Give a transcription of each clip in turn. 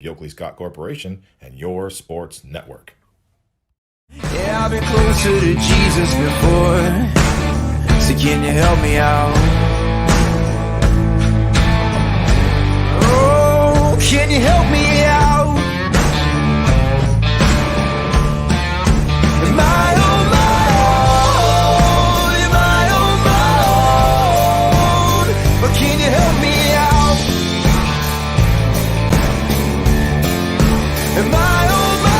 Yoakley Scott Corporation, and your sports network. Yeah, I've been closer to Jesus before, so can you help me out? Oh, can you help me out? Am I on my own? Am I on my own? Or can you help me out? Am I on my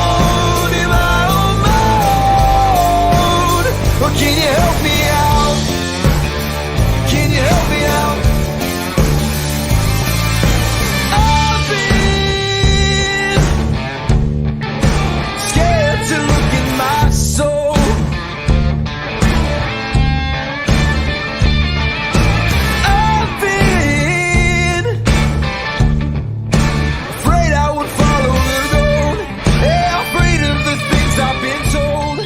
own? Am I on my own? Or can you help me out? Can you help me out? I've been scared to look in my soul. I've been afraid I would follow the road. Yeah, afraid of the things I've been told.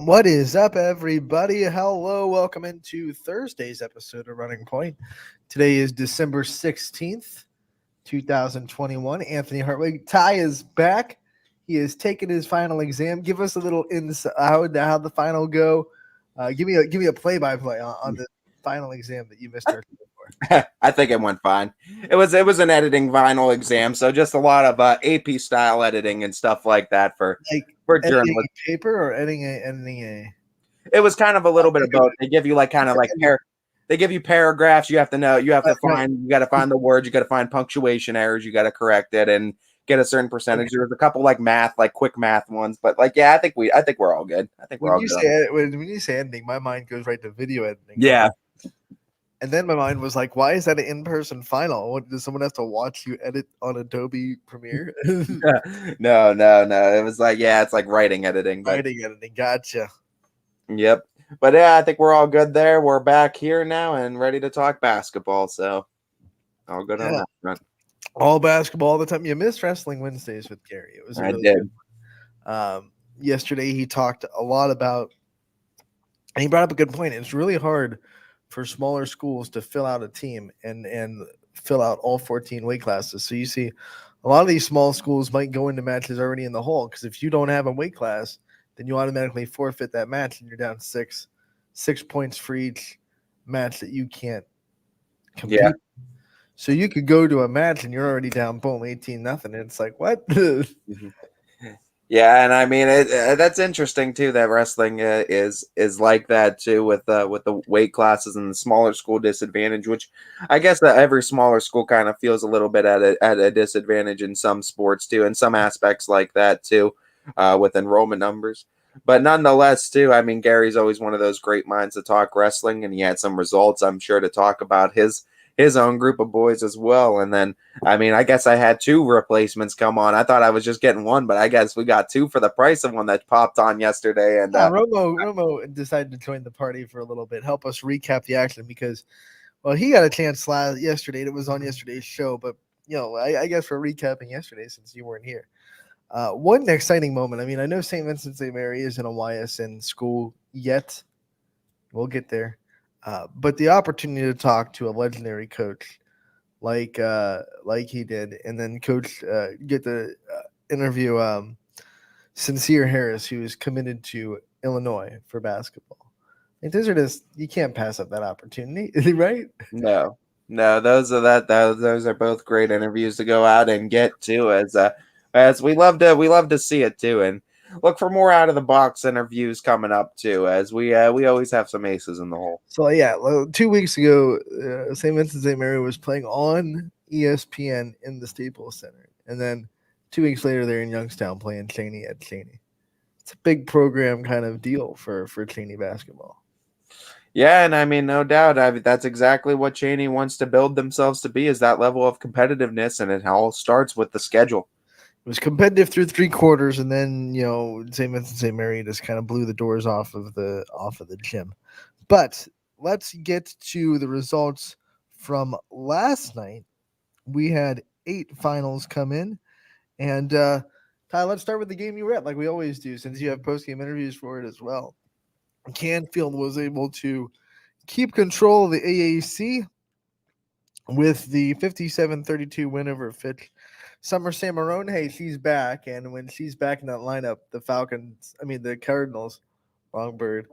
What is up, everybody? Hello, welcome into Thursday's episode of Running Point. Today is December 16th, 2021. Anthony Hartwig. Ty is back. He has taken his final exam. Give us a little insight. How the final go? Give me a play-by-play on the final exam that you missed our for. I think it went fine. It was an editing final exam, so just a lot of AP style editing and stuff like that for Editing journalism. a paper or editing a. It was kind of a little bit of both. They give you they give you paragraphs. You have to know. You have to find. You got to find the words. You got to find punctuation errors. You got to correct it and get a certain percentage. There's a couple quick math ones, but I think we're all good. I think we're all good. When you say editing, my mind goes right to video editing. Yeah. And then my mind was like, why is that an in-person final? What, does someone have to watch you edit on Adobe Premiere? No. It was it's like writing editing. Writing editing, gotcha. Yep. But yeah, I think we're all good there. We're back here now and ready to talk basketball. So all good on that front. All basketball all the time. You missed Wrestling Wednesdays with Gary. It was I did. Yesterday he talked a lot about, and he brought up a good point. It's really hard for smaller schools to fill out a team and fill out all 14 weight classes. So you see a lot of these small schools might go into matches already in the hole, because if you don't have a weight class, then you automatically forfeit that match and you're down six points for each match that you can't compete. Yeah. So you could go to a match and you're already down, boom, 18-0. And it's like, what? Yeah, and I mean that's interesting too. That wrestling is like that too, with the weight classes and the smaller school disadvantage, which I guess that every smaller school kind of feels a little bit at a disadvantage in some sports too, in some aspects like that too, with enrollment numbers. But nonetheless, too, I mean, Gary's always one of those great minds to talk wrestling, and he had some results, I'm sure, to talk about his own group of boys as well. And then, I mean, I guess I had two replacements come on. I thought I was just getting one, but I guess we got two for the price of one that popped on yesterday. And Romo decided to join the party for a little bit, help us recap the action, because, well, he got a chance yesterday. It was on yesterday's show, but, I guess we're recapping yesterday since you weren't here. One exciting moment. I mean, I know St. Vincent St. Mary isn't a YSN school yet. We'll get there. But the opportunity to talk to a legendary coach like he did, and then coach get to interview Sincere Harris, who is committed to Illinois for basketball. And those are just, you can't pass up that opportunity, right? No, those are both great interviews to go out and get to, as we love to see it too, and look for more out of the box interviews coming up too, as we always have some aces in the hole. So 2 weeks ago, St. Vincent St. Mary was playing on ESPN in the Staples Center, and then 2 weeks later they're in Youngstown playing Cheney at Cheney. It's a big program kind of deal for Cheney basketball. Yeah, and I mean, no doubt, that's exactly what Cheney wants to build themselves to be, is that level of competitiveness, and it all starts with the schedule. It was competitive through three quarters, and then St. Vincent St. Mary just kind of blew the doors off of the gym. But let's get to the results from last night. We had 8 finals come in, and Ty, let's start with the game you were at, like we always do, since you have post-game interviews for it as well. Canfield was able to keep control of the AAC with the 57-32 win over Fitch. Summer Samarone, hey, she's back, and when she's back in that lineup, the Cardinals, wrong bird,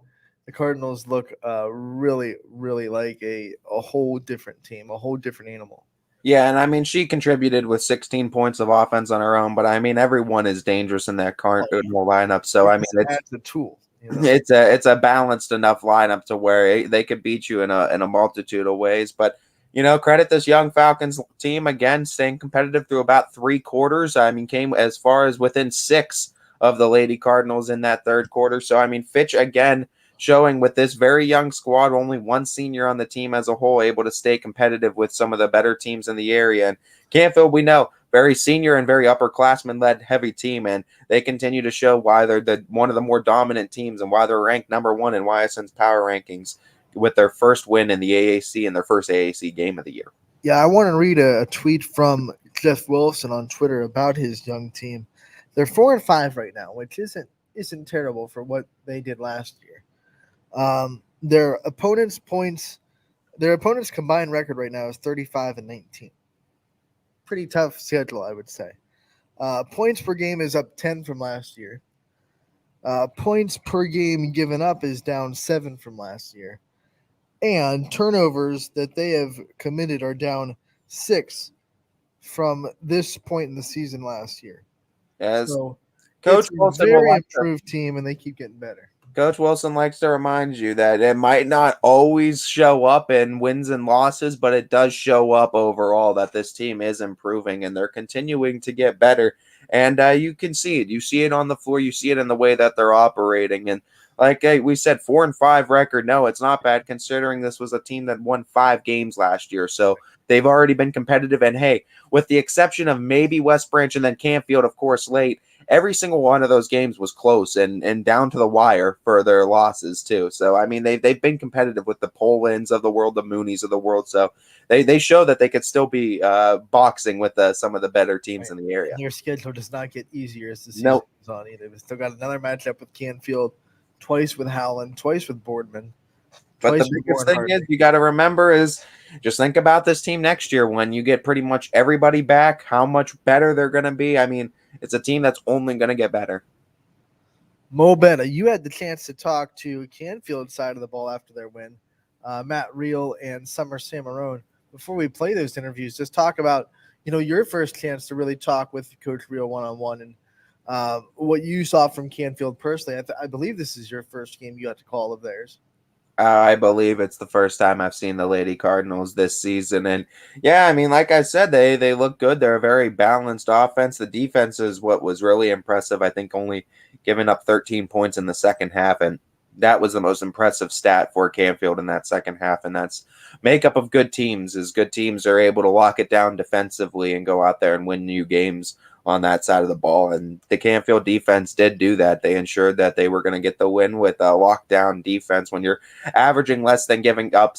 the Cardinals look really, really like a whole different team, a whole different animal. Yeah, and I mean, she contributed with 16 points of offense on her own, but I mean, everyone is dangerous in that Cardinal lineup. So I mean, That's a tool. it's a balanced enough lineup to where they could beat you in a multitude of ways. But credit this young Falcons team again, staying competitive through about 3 quarters. I mean, came as far as within 6 of the Lady Cardinals in that third quarter. So I mean, Fitch again showing with this very young squad, only one senior on the team as a whole, able to stay competitive with some of the better teams in the area. And Canfield, we know, very senior and very upperclassman led heavy team, and they continue to show why they're one of the more dominant teams and why they're ranked number 1 in YSN's power rankings with their first win in the AAC and their first AAC game of the year. Yeah, I want to read a tweet from Jeff Wilson on Twitter about his young team. They're 4-5 right now, which isn't terrible for what they did last year. Their opponent's combined record right now is 35-19. Pretty tough schedule, I would say. Points per game is up 10 from last year. Points per game given up is down 7 from last year. And turnovers that they have committed are down 6 from this point in the season last year. So Coach Wilson, very improved team, and they keep getting better. Coach Wilson likes to remind you that it might not always show up in wins and losses, but it does show up overall that this team is improving and they're continuing to get better. And you can see it. You see it on the floor. You see it in the way that they're operating. And like we said, 4-5 record. No, it's not bad considering this was a team that won 5 games last year. So they've already been competitive. And hey, with the exception of maybe West Branch and then Canfield, of course, late, every single one of those games was close and down to the wire for their losses too. So I mean, they've been competitive with the Polands of the world, the Moonies of the world. So they show that they could still be boxing with some of the better teams in the area. And their schedule does not get easier as the season goes on either. They've still got another matchup with Canfield, twice with Howland, twice with Boardman. But the biggest thing is you got to remember is just think about this team next year when you get pretty much everybody back, how much better they're going to be. I mean, it's a team that's only going to get better. Mo Betta, you had the chance to talk to Canfield side of the ball after their win, Matt Reel and Summer Samarone. Before we play those interviews, just talk about your first chance to really talk with Coach Reel one-on-one and what you saw from Canfield personally. I believe this is your first game you got to call of theirs. I believe it's the first time I've seen the Lady Cardinals this season. And yeah, I mean, like I said, they look good. They're a very balanced offense. The defense is what was really impressive. I think only giving up 13 points in the second half. And that was the most impressive stat for Canfield in that second half. And that's makeup of good teams is good teams are able to lock it down defensively and go out there and win new games on that side of the ball. And the Canfield defense did do that. They ensured that they were going to get the win with a lockdown defense. When you're averaging less than giving up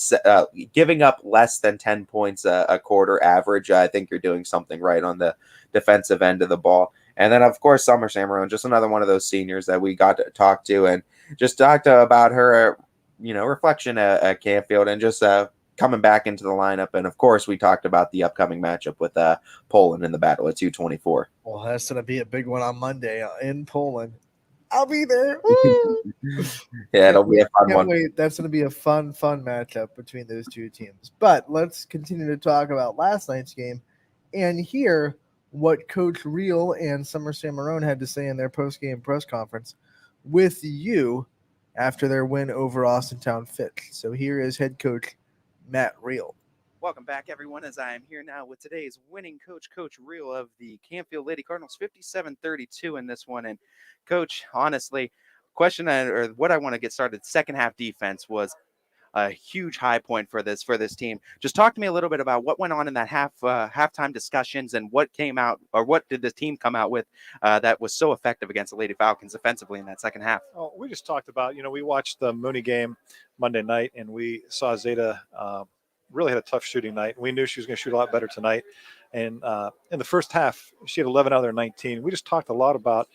less than 10 points a quarter average, I think you're doing something right on the defensive end of the ball. And then, of course, Summer Samarone, just another one of those seniors that we got to talk to and just talked about her, reflection at Canfield and just coming back into the lineup. And of course, we talked about the upcoming matchup with Poland in the battle at 224. Well, that's going to be a big one on Monday in Poland. I'll be there. Yeah, it'll be a fun one. Wait, that's going to be a fun matchup between those two teams. But let's continue to talk about last night's game and hear what Coach Reel and Summer Samarone had to say in their post-game press conference with you after their win over Austintown Fitch. So here is head coach Matt Reel. Welcome back, everyone, as I am here now with today's winning coach, Coach Reel of the Canfield Lady Cardinals, 57-32 in this one. And, Coach, honestly, what I want to get started, second half defense was a huge high point for this team. Just talk to me a little bit about what went on in that halftime discussions and what came out, or what did the team come out with that was so effective against the Lady Falcons offensively in that second half. Oh, we just talked about, we watched the Mooney game Monday night, and we saw Zeta really had a tough shooting night. We knew she was going to shoot a lot better tonight. And in the first half, she had 11 out of their 19. We just talked a lot about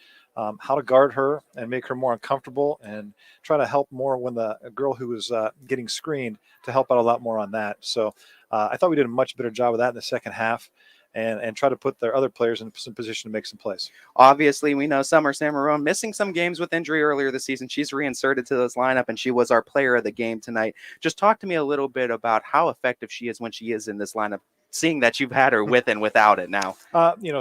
how to guard her and make her more uncomfortable and try to help more when a girl who was getting screened to help out a lot more on that. So I thought we did a much better job of that in the second half, and try to put their other players in some position to make some plays. Obviously, we know Summer Samarone missing some games with injury earlier this season. She's reinserted to this lineup, and she was our player of the game tonight. Just talk to me a little bit about how effective she is when she is in this lineup, seeing that you've had her with and without it now.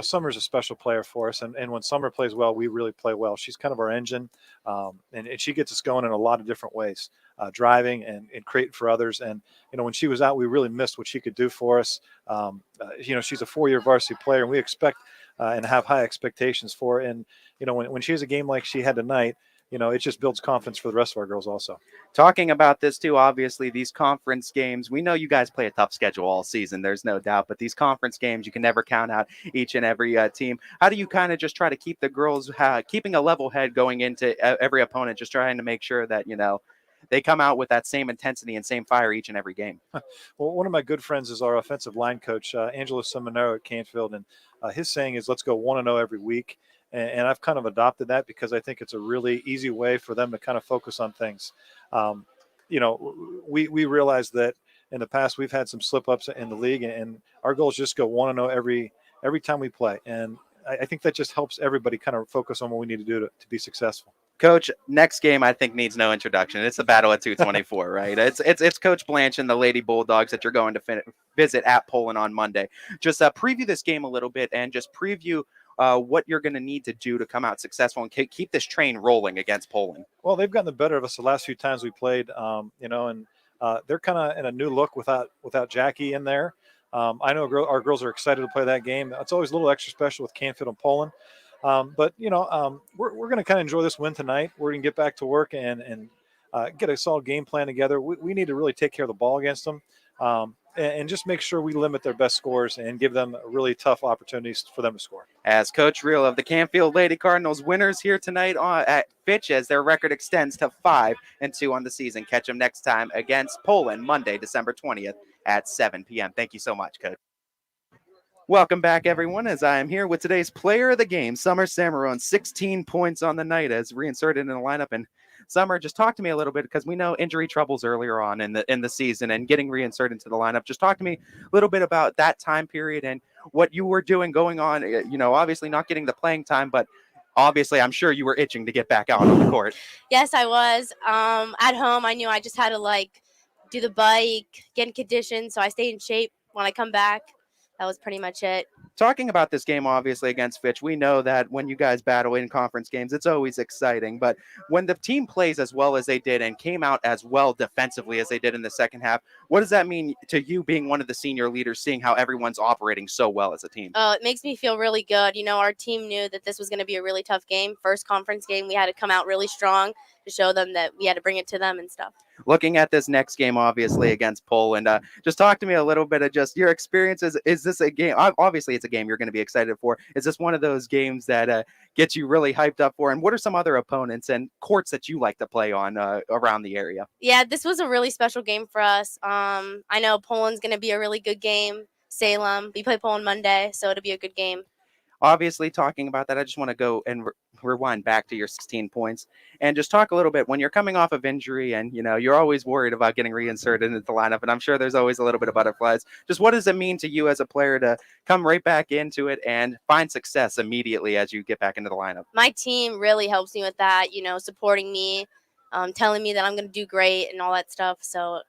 Summer's a special player for us, and when Summer plays well, we really play well. She's kind of our engine, and she gets us going in a lot of different ways, driving and creating for others. And when she was out, we really missed what she could do for us. She's a 4-year varsity player, and we expect and have high expectations for her. And when she has a game like she had tonight, it just builds confidence for the rest of our girls also. Talking about this too, obviously, these conference games, we know you guys play a tough schedule all season, there's no doubt, but these conference games, you can never count out each and every team. How do you kind of just try to keep the girls keeping a level head going into every opponent, just trying to make sure that, they come out with that same intensity and same fire each and every game? Well, one of my good friends is our offensive line coach, Angelo Seminaro at Canfield, and his saying is, let's go 1-0 every week. And I've kind of adopted that because I think it's a really easy way for them to kind of focus on things. We realize that in the past we've had some slip-ups in the league, and our goal is just go 1-0 every time we play. And I think that just helps everybody kind of focus on what we need to do to be successful. Coach, next game I think needs no introduction. It's the Battle at 224, right? It's Coach Blanche and the Lady Bulldogs that you're going to visit at Poland on Monday. Just preview this game a little bit and just preview what you're going to need to do to come out successful and keep this train rolling against Poland. Well, they've gotten the better of us the last few times we played, and they're kind of in a new look without Jackie in there. I know our girls are excited to play that game. It's always a little extra special with Canfield and Poland. But we're going to kind of enjoy this win tonight. We're going to get back to work and get a solid game plan together. We need to really take care of the ball against them, and just make sure we limit their best scores and give them really tough opportunities for them to score. As Coach Reel of the Canfield Lady Cardinals winners here tonight at Fitch, as their record extends to 5-2 on the season. Catch them next time against Poland, Monday, December 20th at 7 p.m. Thank you so much, Coach. Welcome back, everyone, as I am here with today's player of the game, Summer Samarone, 16 points on the night as reinserted in the lineup. And Summer, just talk to me a little bit, because we know injury troubles earlier on in the season and getting reinserted into the lineup. Just talk to me a little bit about that time period and what you were doing going on, obviously not getting the playing time, but obviously I'm sure you were itching to get back out on the court. Yes, I was. At home, I knew I just had to do the bike, get in condition, so I stayed in shape when I come back. That was pretty much it. Talking about this game, obviously, against Fitch, we know that when you guys battle in conference games, it's always exciting. But when the team plays as well as they did and came out as well defensively as they did in the second half, what does that mean to you being one of the senior leaders, seeing how everyone's operating so well as a team? It makes me feel really good. Our team knew that this was going to be a really tough game. First conference game, we had to come out really strong to show them that we had to bring it to them and stuff. Looking at this next game, obviously, against Poland, just talk to me a little bit of just your experiences. Is this a game? Obviously, it's a game you're going to be excited for. Is this one of those games that gets you really hyped up for? And what are some other opponents and courts that you like to play on around the area? Yeah, this was a really special game for us. I know Poland's going to be a really good game. Salem, we play Poland Monday, so it'll be a good game. Obviously, talking about that, I just want to go and rewind back to your 16 points and just talk a little bit. When you're coming off of injury and, you're always worried about getting reinserted into the lineup, and I'm sure there's always a little bit of butterflies. Just what does it mean to you as a player to come right back into it and find success immediately as you get back into the lineup? My team really helps me with that, supporting me, telling me that I'm going to do great and all that stuff. So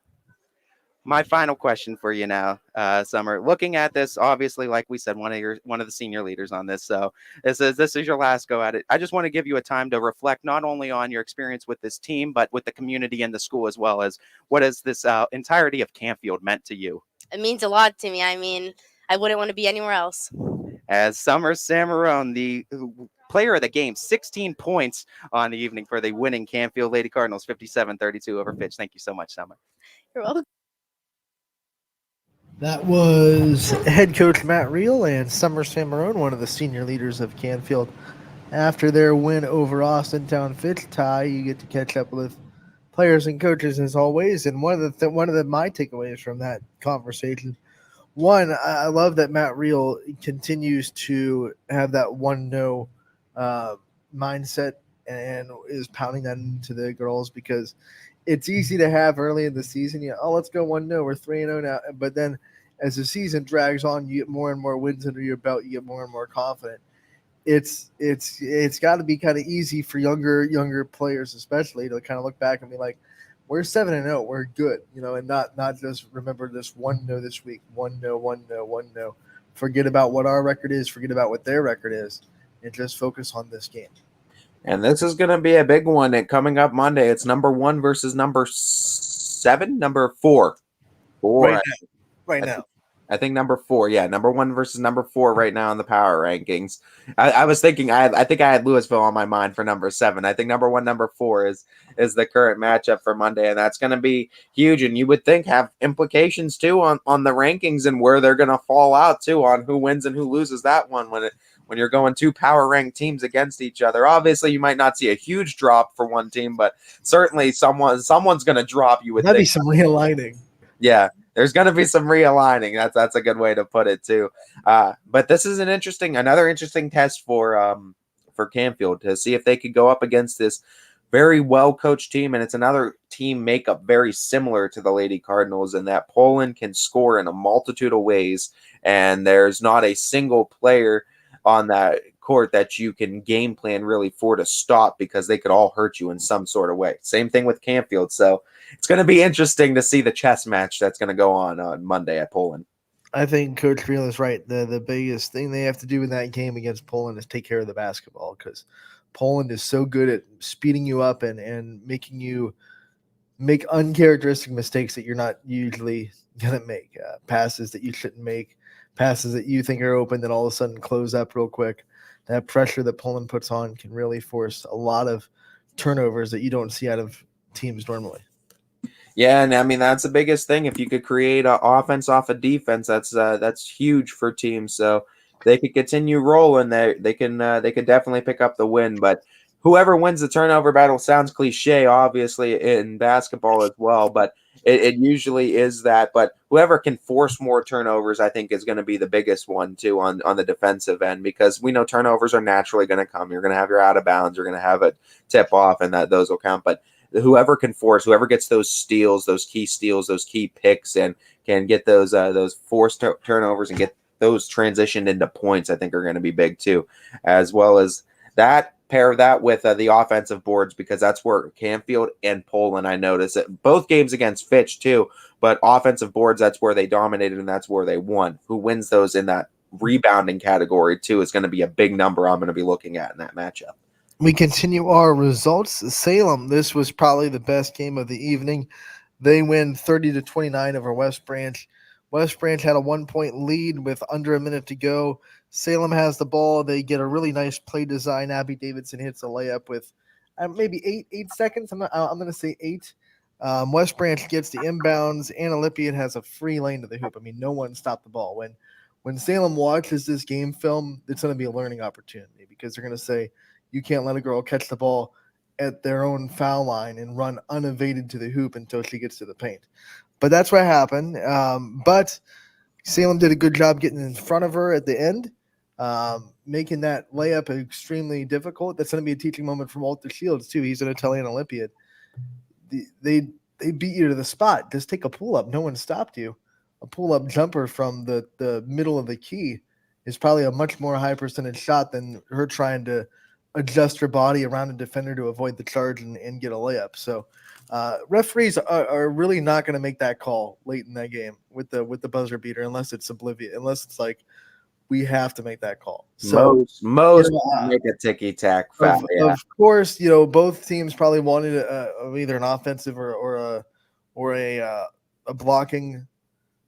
my final question for you now, Summer, looking at this, obviously, like we said, one of the senior leaders on this. So this is your last go at it. I just want to give you a time to reflect not only on your experience with this team, but with the community and the school, as well as what has this entirety of Canfield meant to you? It means a lot to me. I mean, I wouldn't want to be anywhere else. As Summer Samarone, the player of the game, 16 points on the evening for the winning Canfield Lady Cardinals, 57-32 over Fitch. Thank you so much, Summer. You're welcome. That was head coach Matt Reel and Summer Samarone, one of the senior leaders of Canfield. After their win over Austintown Fitch, Ty, you get to catch up with players and coaches as always. And one of my takeaways from that conversation, one, I love that Matt Reel continues to have that 1-0 mindset and is pounding that into the girls, because it's easy to have early in the season. Let's go 1-0. We're 3-0 now. But then as the season drags on, you get more and more wins under your belt. You get more and more confident. It's got to be kind of easy for younger players, especially, to kind of look back and be like, we're 7-0, we're good, and not just remember this 1-0 this week, 1-0, 1-0, 1-0. Forget about what our record is, forget about what their record is, and just focus on this game. And this is going to be a big one. And coming up Monday, it's number 1 versus number 7, number 4. Right now. I think number 4. Yeah, number 1 versus number 4 right now in the power rankings. I was thinking, I think I had Louisville on my mind for number 7. I think number 1, number 4 is the current matchup for Monday, and that's going to be huge. And you would think have implications too on the rankings and where they're going to fall out too on who wins and who loses that one when you're going 2 power ranked teams against each other. Obviously, you might not see a huge drop for one team, but certainly someone's going to drop. You would That'd think be some realigning. Yeah. There's going to be some realigning. That's a good way to put it too. But this is another interesting test for Canfield to see if they could go up against this very well coached team, and it's another team makeup very similar to the Lady Cardinals in that Poland can score in a multitude of ways, and there's not a single player on that court that you can game plan really for to stop because they could all hurt you in some sort of way. Same thing with Canfield. So it's going to be interesting to see the chess match that's going to go on Monday at Poland. I think Coach Reel is right. The biggest thing they have to do in that game against Poland is take care of the basketball, because Poland is so good at speeding you up and making you make uncharacteristic mistakes that you're not usually going to make. Passes that you shouldn't make, passes that you think are open that all of a sudden close up real quick. That pressure that Poland puts on can really force a lot of turnovers that you don't see out of teams normally. Yeah, and I mean that's the biggest thing. If you could create an offense off of defense, that's huge for teams. So they could continue rolling. They can definitely pick up the win. But whoever wins the turnover battle sounds cliche, obviously in basketball as well. But it usually is that. But whoever can force more turnovers, I think, is going to be the biggest one too on the defensive end, because we know turnovers are naturally going to come. You're going to have your out of bounds. You're going to have a tip off, and those will count. But whoever gets those steals, those key picks, and can get those forced turnovers and get those transitioned into points, I think are going to be big too, as well as that. Pair that with the offensive boards, because that's where Canfield and Poland, I noticed it both games against Fitch too, but offensive boards, that's where they dominated and that's where they won. Who wins those in that rebounding category too is going to be a big number I'm going to be looking at in that matchup. We continue our results. Salem, this was probably the best game of the evening. They win 30-29 over West Branch. West Branch had a 1-point lead with under a minute to go. Salem has the ball. They get a really nice play design. Abby Davidson hits a layup with maybe 8 seconds. I'm going to say 8. West Branch gets the inbounds. Anna Lippian has a free lane to the hoop. I mean, no one stopped the ball. When Salem watches this game film, it's going to be a learning opportunity, because they're going to say, you can't let a girl catch the ball at their own foul line and run unevaded to the hoop until she gets to the paint. But that's what happened. But Salem did a good job getting in front of her at the end, making that layup extremely difficult. That's going to be a teaching moment for Walter Shields, too. He's an Italian Olympiad. They beat you to the spot. Just take a pull-up. No one stopped you. A pull-up jumper from the middle of the key is probably a much more high percentage shot than her trying to adjust her body around a defender to avoid the charge and get a layup. So referees are really not going to make that call late in that game with the buzzer beater unless it's like we have to make that call. So most make a ticky-tack foul. Of course, both teams probably wanted either an offensive or a blocking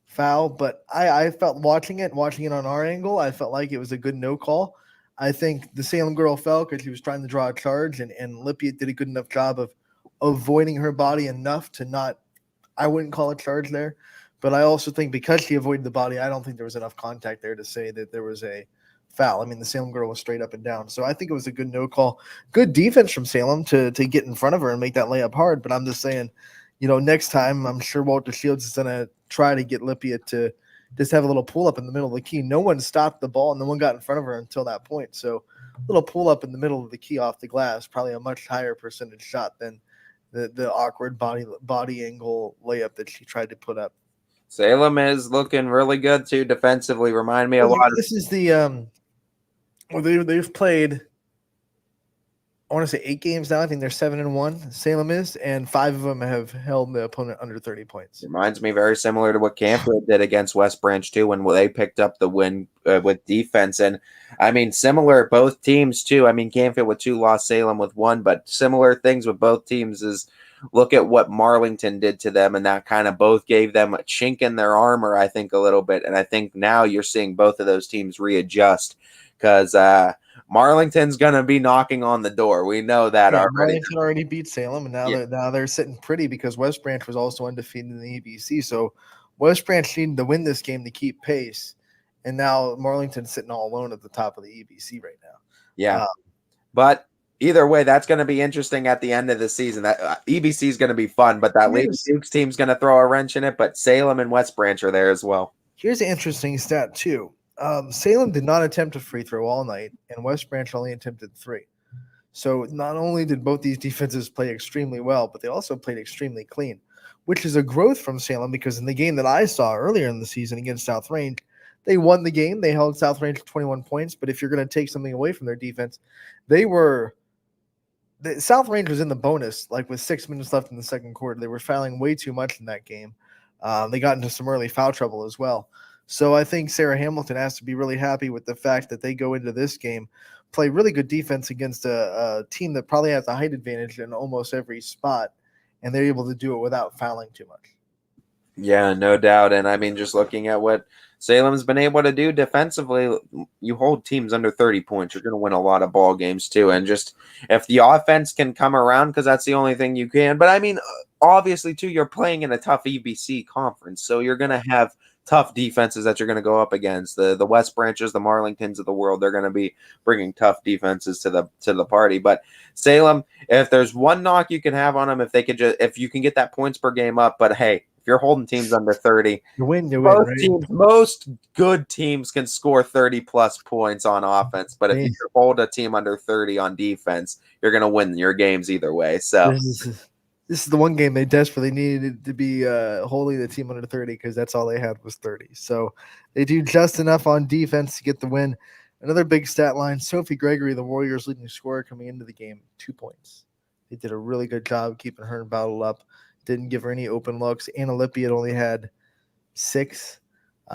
foul, but I felt watching it on our angle, I felt like it was a good no call. I think the Salem girl fell because she was trying to draw a charge, and Lippian did a good enough job of avoiding her body enough to not – I wouldn't call a charge there. But I also think because she avoided the body, I don't think there was enough contact there to say that there was a foul. I mean, the Salem girl was straight up and down. So I think it was a good no call. Good defense from Salem to get in front of her and make that layup hard. But I'm just saying, next time I'm sure Walter Shields is going to try to get Lippian to – just have a little pull-up in the middle of the key. No one stopped the ball. No one got in front of her until that point. So a little pull-up in the middle of the key off the glass, probably a much higher percentage shot than the awkward body angle layup that she tried to put up. Salem is looking really good too defensively. Remind me a lot of This is the well, they've played, I want to say 8 games now. I think they're 7-1. Salem is, and 5 of them have held the opponent under 30 points. reminds me very similar to what Canfield did against West Branch too when they picked up the win with defense. And I mean, similar both teams too. I mean, Canfield with 2 lost, Salem with 1, but similar things with both teams is look at what Marlington did to them, and that kind of both gave them a chink in their armor, I think, a little bit. And I think now you're seeing both of those teams readjust because Marlington's going to be knocking on the door. We know that already. Marlington already beat Salem, and now they're sitting pretty because West Branch was also undefeated in the EBC. So West Branch needed to win this game to keep pace, and now Marlington's sitting all alone at the top of the EBC right now. Yeah, but either way, that's going to be interesting at the end of the season. That EBC is going to be fun, but that Lady Dukes team's going to throw a wrench in it. But Salem and West Branch are there as well. Here's an interesting stat too. Salem did not attempt a free throw all night, and West Branch only attempted 3. So not only did both these defenses play extremely well, but they also played extremely clean, which is a growth from Salem because in the game that I saw earlier in the season against South Range, they won the game. They held South Range to 21 points, but if you're going to take something away from their defense, South Range was in the bonus, like with 6 minutes left in the second quarter. They were fouling way too much in that game. They got into some early foul trouble as well. So I think Sarah Hamilton has to be really happy with the fact that they go into this game, play really good defense against a team that probably has a height advantage in almost every spot, and they're able to do it without fouling too much. Yeah, no doubt. And I mean, just looking at what Salem's been able to do defensively, you hold teams under 30 points, you're going to win a lot of ball games too. And just if the offense can come around, because that's the only thing you can. But I mean, obviously too, you're playing in a tough EBC conference, so you're going to have tough defenses that you're going to go up against. The West Branches, the Marlingtons of the world, they're going to be bringing tough defenses to the party. But Salem, if there's one knock you can have on them, if you can get that points per game up, but hey, if you're holding teams under 30, you win. Right? Most good teams can score 30 plus points on offense, but if you hold a team under 30 on defense, you're going to win your games either way. So this is the one game they desperately needed to be holding the team under 30 because that's all they had was 30. So they do just enough on defense to get the win. Another big stat line, Sophie Gregory, the Warriors' leading scorer coming into the game, 2 points. They did a really good job keeping her bottled up. Didn't give her any open looks. Anna Lippi had only had 6.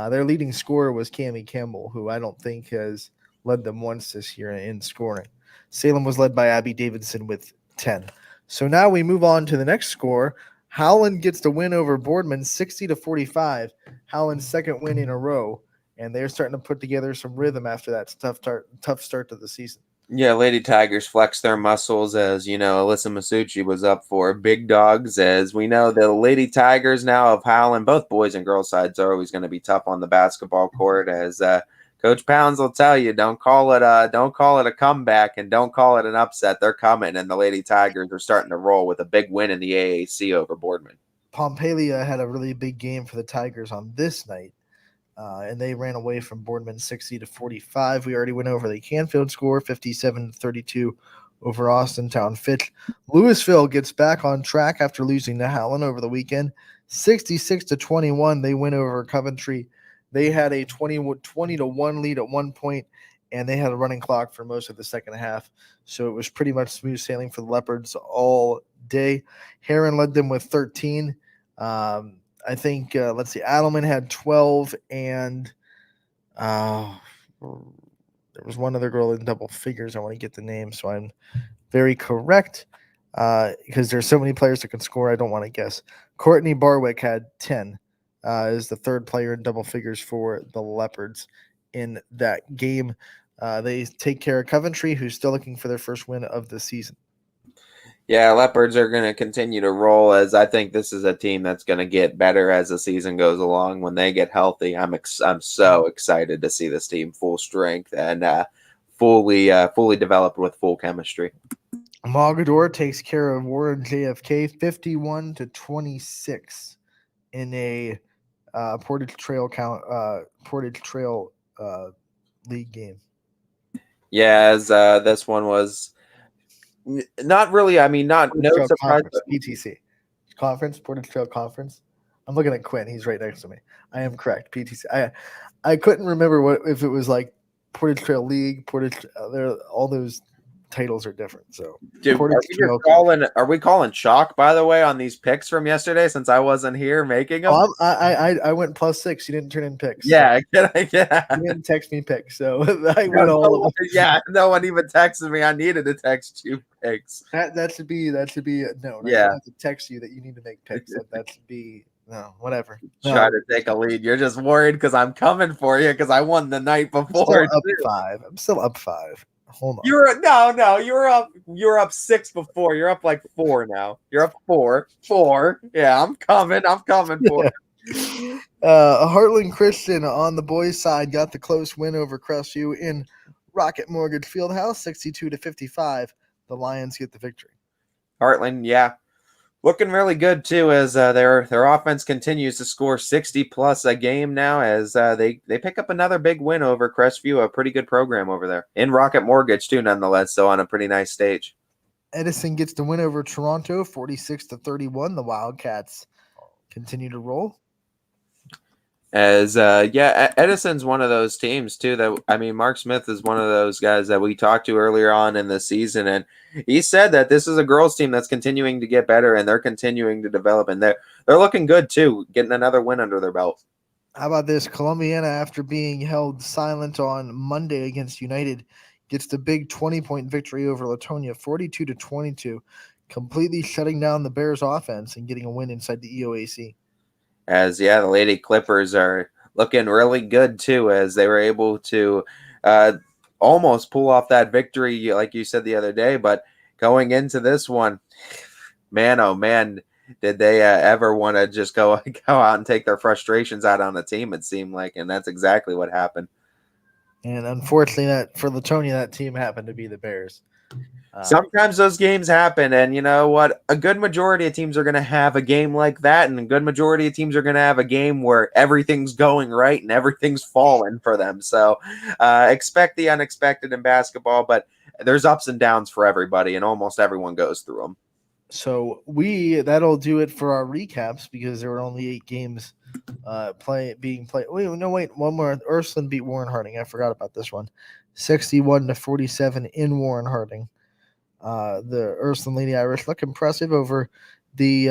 Their leading scorer was Cammie Campbell, who I don't think has led them once this year in scoring. Salem was led by Abby Davidson with 10. So now we move on to the next score. Howland gets the win over Boardman, 60-45. Howland's second win in a row, and they're starting to put together some rhythm after that tough start to the season. Yeah, Lady Tigers flex their muscles, as you know, Alyssa Masucci was up for big dogs. As we know, the Lady Tigers now of Howland, both boys and girls sides are always going to be tough on the basketball court. As Coach Pounds will tell you, don't call it a comeback and don't call it an upset. They're coming, and the Lady Tigers are starting to roll with a big win in the AAC over Boardman. Pompalia had a really big game for the Tigers on this night. And they ran away from Boardman 60-45. We already went over the Canfield score, 57-32 over Austintown Fitch. Louisville gets back on track after losing to Howland over the weekend, 66-21. They win over Coventry. They had a 20-1 lead at one point, and they had a running clock for most of the second half. So it was pretty much smooth sailing for the Leopards all day. Heron led them with 13. I think, Adelman had 12, and there was one other girl in double figures. I want to get the name, so I'm very correct because there's so many players that can score. I don't want to guess. Courtney Barwick had 10 is the third player in double figures for the Leopards in that game. They take care of Coventry, who's still looking for their first win of the season. Yeah, Leopards are going to continue to roll, as I think this is a team that's going to get better as the season goes along. When they get healthy, I'm so excited to see this team full strength and fully developed with full chemistry. Mogador takes care of Warren JFK 51-26 in a Portage Trail league game. Yeah, as this one was Not really. I mean, no Trail surprise. Conference, PTC. Conference, Portage Trail Conference. I'm looking at Quinn. He's right next to me. I am correct. PTC. I couldn't remember if it was like Portage Trail League, all those titles are different. So Dude, are we calling chalk, by the way, on these picks from yesterday since I wasn't here making them? I went +6. You didn't turn in picks. Yeah, so. You didn't text me picks, so I went all of them. Yeah, no one even texted me. I needed to text you picks. That should be no. Yeah, I have to text you that you need to make picks. That should be no, whatever. Try to take a lead. You're just worried because I'm coming for you because I won the night before. I'm still up 5. Hold on. You're up 6 before. You're up like 4 now. You're up 4. Yeah, I'm coming for you. Heartland Christian on the boys' side got the close win over Crestview in Rocket Mortgage Fieldhouse, 62-55. The Lions get the victory. Heartland, yeah, looking really good too as their offense continues to score 60+ a game now as they pick up another big win over Crestview, a pretty good program over there in Rocket Mortgage too, nonetheless. So on a pretty nice stage. Edison gets the win over Toronto, 46-31. The Wildcats continue to roll. As Edison's one of those teams too that Mark Smith is one of those guys that we talked to earlier on in the season, and he said that this is a girls team that's continuing to get better and they're continuing to develop, and they're looking good too, getting another win under their belt. How about this? Columbiana, after being held silent on Monday against United, gets the big 20-point victory over Latonia, 42-22, completely shutting down the Bears offense and getting a win inside the EOAC. As the Lady Clippers are looking really good too, as they were able to almost pull off that victory, like you said the other day. But going into this one, man, oh man, did they ever want to just go out and take their frustrations out on the team? It seemed like, and that's exactly what happened. And unfortunately, for Latonia, that team happened to be the Bears. Sometimes those games happen, and you know what? A good majority of teams are going to have a game like that, and a good majority of teams are going to have a game where everything's going right and everything's falling for them. So expect the unexpected in basketball, but there's ups and downs for everybody, and almost everyone goes through them. So that'll do it for our recaps because there were only 8 games being played. Wait, one more. Ursuline beat Warren Harding. I forgot about this one. 61-47 in Warren Harding. The Ursuline Lady Irish look impressive over the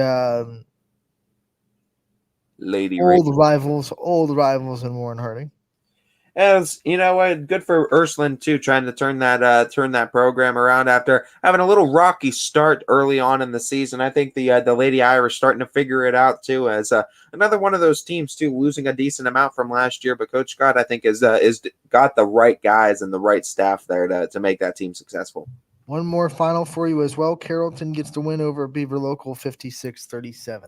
old rivals in Warren Harding. As you know, good for Ursuline too, trying to turn that program around after having a little rocky start early on in the season. I think the Lady Irish starting to figure it out too, as another one of those teams too, losing a decent amount from last year. But Coach Scott, I think, is got the right guys and the right staff there to make that team successful. One more final for you as well. Carrollton gets the win over Beaver Local, 56-37.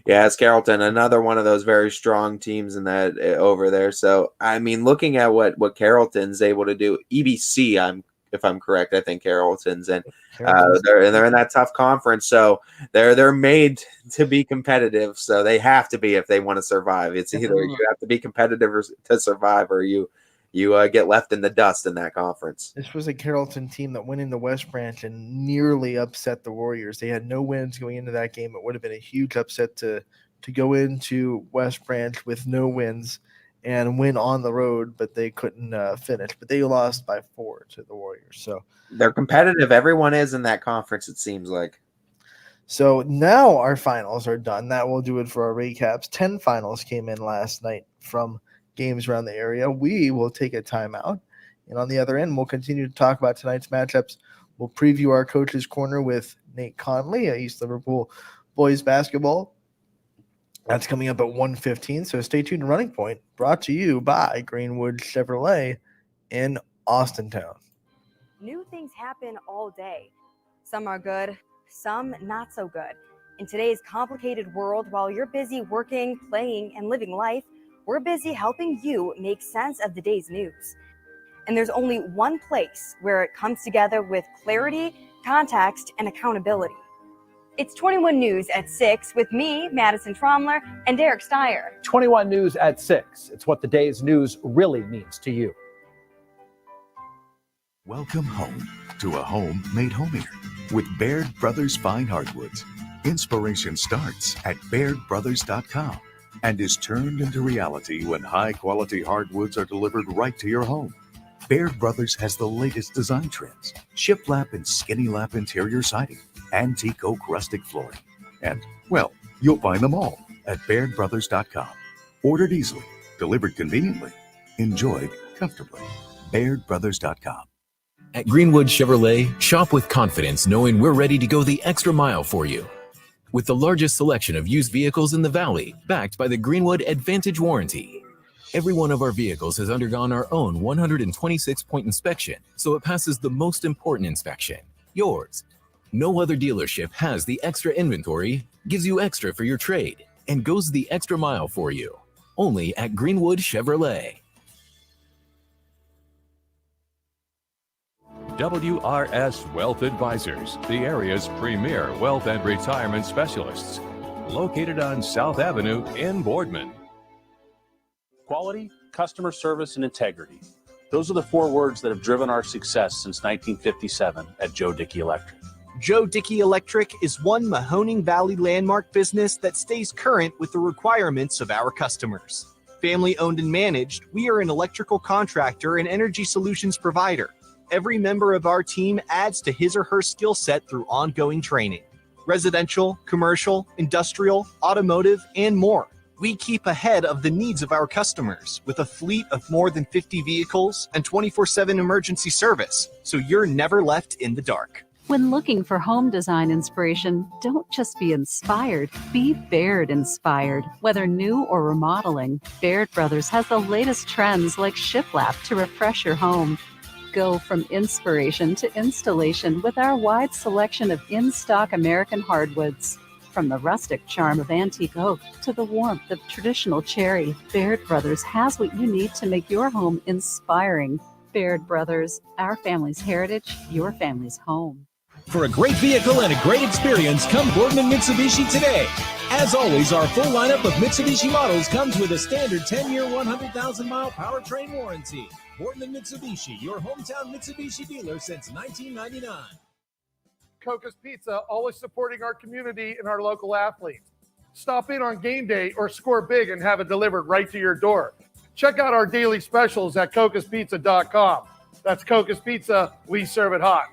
Yeah, it's Carrollton, another one of those very strong teams in that over there. So, looking at what Carrollton's able to do, EBC, if I'm correct, I think Carrollton's in. They're in that tough conference, so they're made to be competitive. So they have to be if they want to survive. It's either you have to be competitive to survive, or you get left in the dust in that conference. This was a Carrollton team that went into West Branch and nearly upset the Warriors. They had no wins going into that game. It would have been a huge upset to go into West Branch with no wins and win on the road, but they couldn't finish. But they lost by 4 to the Warriors. So they're competitive. Everyone is in that conference, it seems like. So now our finals are done. That will do it for our recaps. 10 finals came in last night from games around the area. We will take a timeout, and on the other end, we'll continue to talk about tonight's matchups. We'll preview our coach's corner with Nate Conley at East Liverpool boys basketball. That's coming up at 1:15, so stay tuned to Running Point, brought to you by Greenwood Chevrolet in Austintown. New things happen all day. Some are good, some not so good. In today's complicated world, while you're busy working, playing, and living life, we're busy helping you make sense of the day's news. And there's only one place where it comes together with clarity, context, and accountability. It's 21 News at 6 with me, Madison Tromler, and Derek Steyer. 21 News at 6. It's what the day's news really means to you. Welcome home to a home made homier with Baird Brothers Fine Hardwoods. Inspiration starts at BairdBrothers.com and is turned into reality when high-quality hardwoods are delivered right to your home. Baird Brothers has the latest design trends, shiplap and skinny lap interior siding, antique oak rustic flooring, and, well, you'll find them all at BairdBrothers.com. Ordered easily, delivered conveniently, enjoyed comfortably. BairdBrothers.com. At Greenwood Chevrolet, shop with confidence knowing we're ready to go the extra mile for you. With the largest selection of used vehicles in the Valley, backed by the Greenwood Advantage Warranty. Every one of our vehicles has undergone our own 126-point inspection, so it passes the most important inspection, yours. No other dealership has the extra inventory, gives you extra for your trade, and goes the extra mile for you. Only at Greenwood Chevrolet. WRS Wealth Advisors, the area's premier wealth and retirement specialists. Located on South Avenue in Boardman. Quality, customer service, and integrity. Those are the 4 words that have driven our success since 1957 at Joe Dickey Electric. Joe Dickey Electric is one Mahoning Valley landmark business that stays current with the requirements of our customers. Family owned and managed, we are an electrical contractor and energy solutions provider. Every member of our team adds to his or her skill set through ongoing training. Residential, commercial, industrial, automotive, and more. We keep ahead of the needs of our customers with a fleet of more than 50 vehicles and 24/7 emergency service, so you're never left in the dark. When looking for home design inspiration, don't just be inspired, be Baird inspired. Whether new or remodeling, Baird Brothers has the latest trends like shiplap to refresh your home. Go from inspiration to installation with our wide selection of in-stock American hardwoods. From the rustic charm of antique oak to the warmth of traditional cherry, Baird Brothers has what you need to make your home inspiring. Baird Brothers, our family's heritage, your family's home. For a great vehicle and a great experience, come Boardman Mitsubishi today. As always, our full lineup of Mitsubishi models comes with a standard 10-year, 100,000-mile powertrain warranty. Boardman Mitsubishi, your hometown Mitsubishi dealer since 1999. Coca's Pizza, always supporting our community and our local athletes. Stop in on game day or score big and have it delivered right to your door. Check out our daily specials at cocaspizza.com. That's Coca's Pizza, we serve it hot.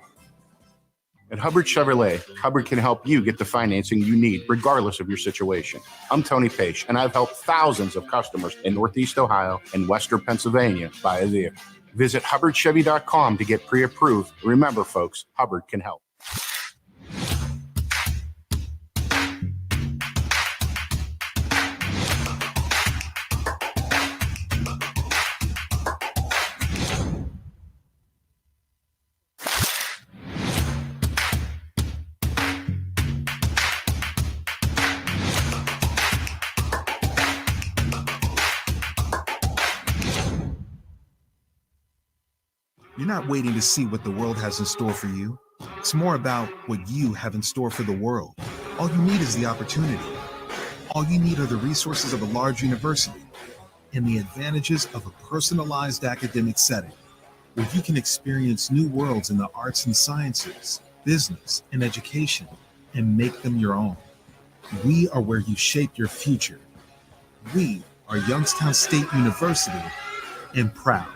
At Hubbard Chevrolet, Hubbard can help you get the financing you need regardless of your situation. I'm Tony Page, and I've helped thousands of customers in Northeast Ohio and Western Pennsylvania buy a vehicle. Visit HubbardChevy.com to get pre-approved. Remember, folks, Hubbard can help. You're not waiting to see what the world has in store for you. It's more about what you have in store for the world. All you need is the opportunity. All you need are the resources of a large university and the advantages of a personalized academic setting where you can experience new worlds in the arts and sciences, business, and education and make them your own. We are where you shape your future. We are Youngstown State University and proud.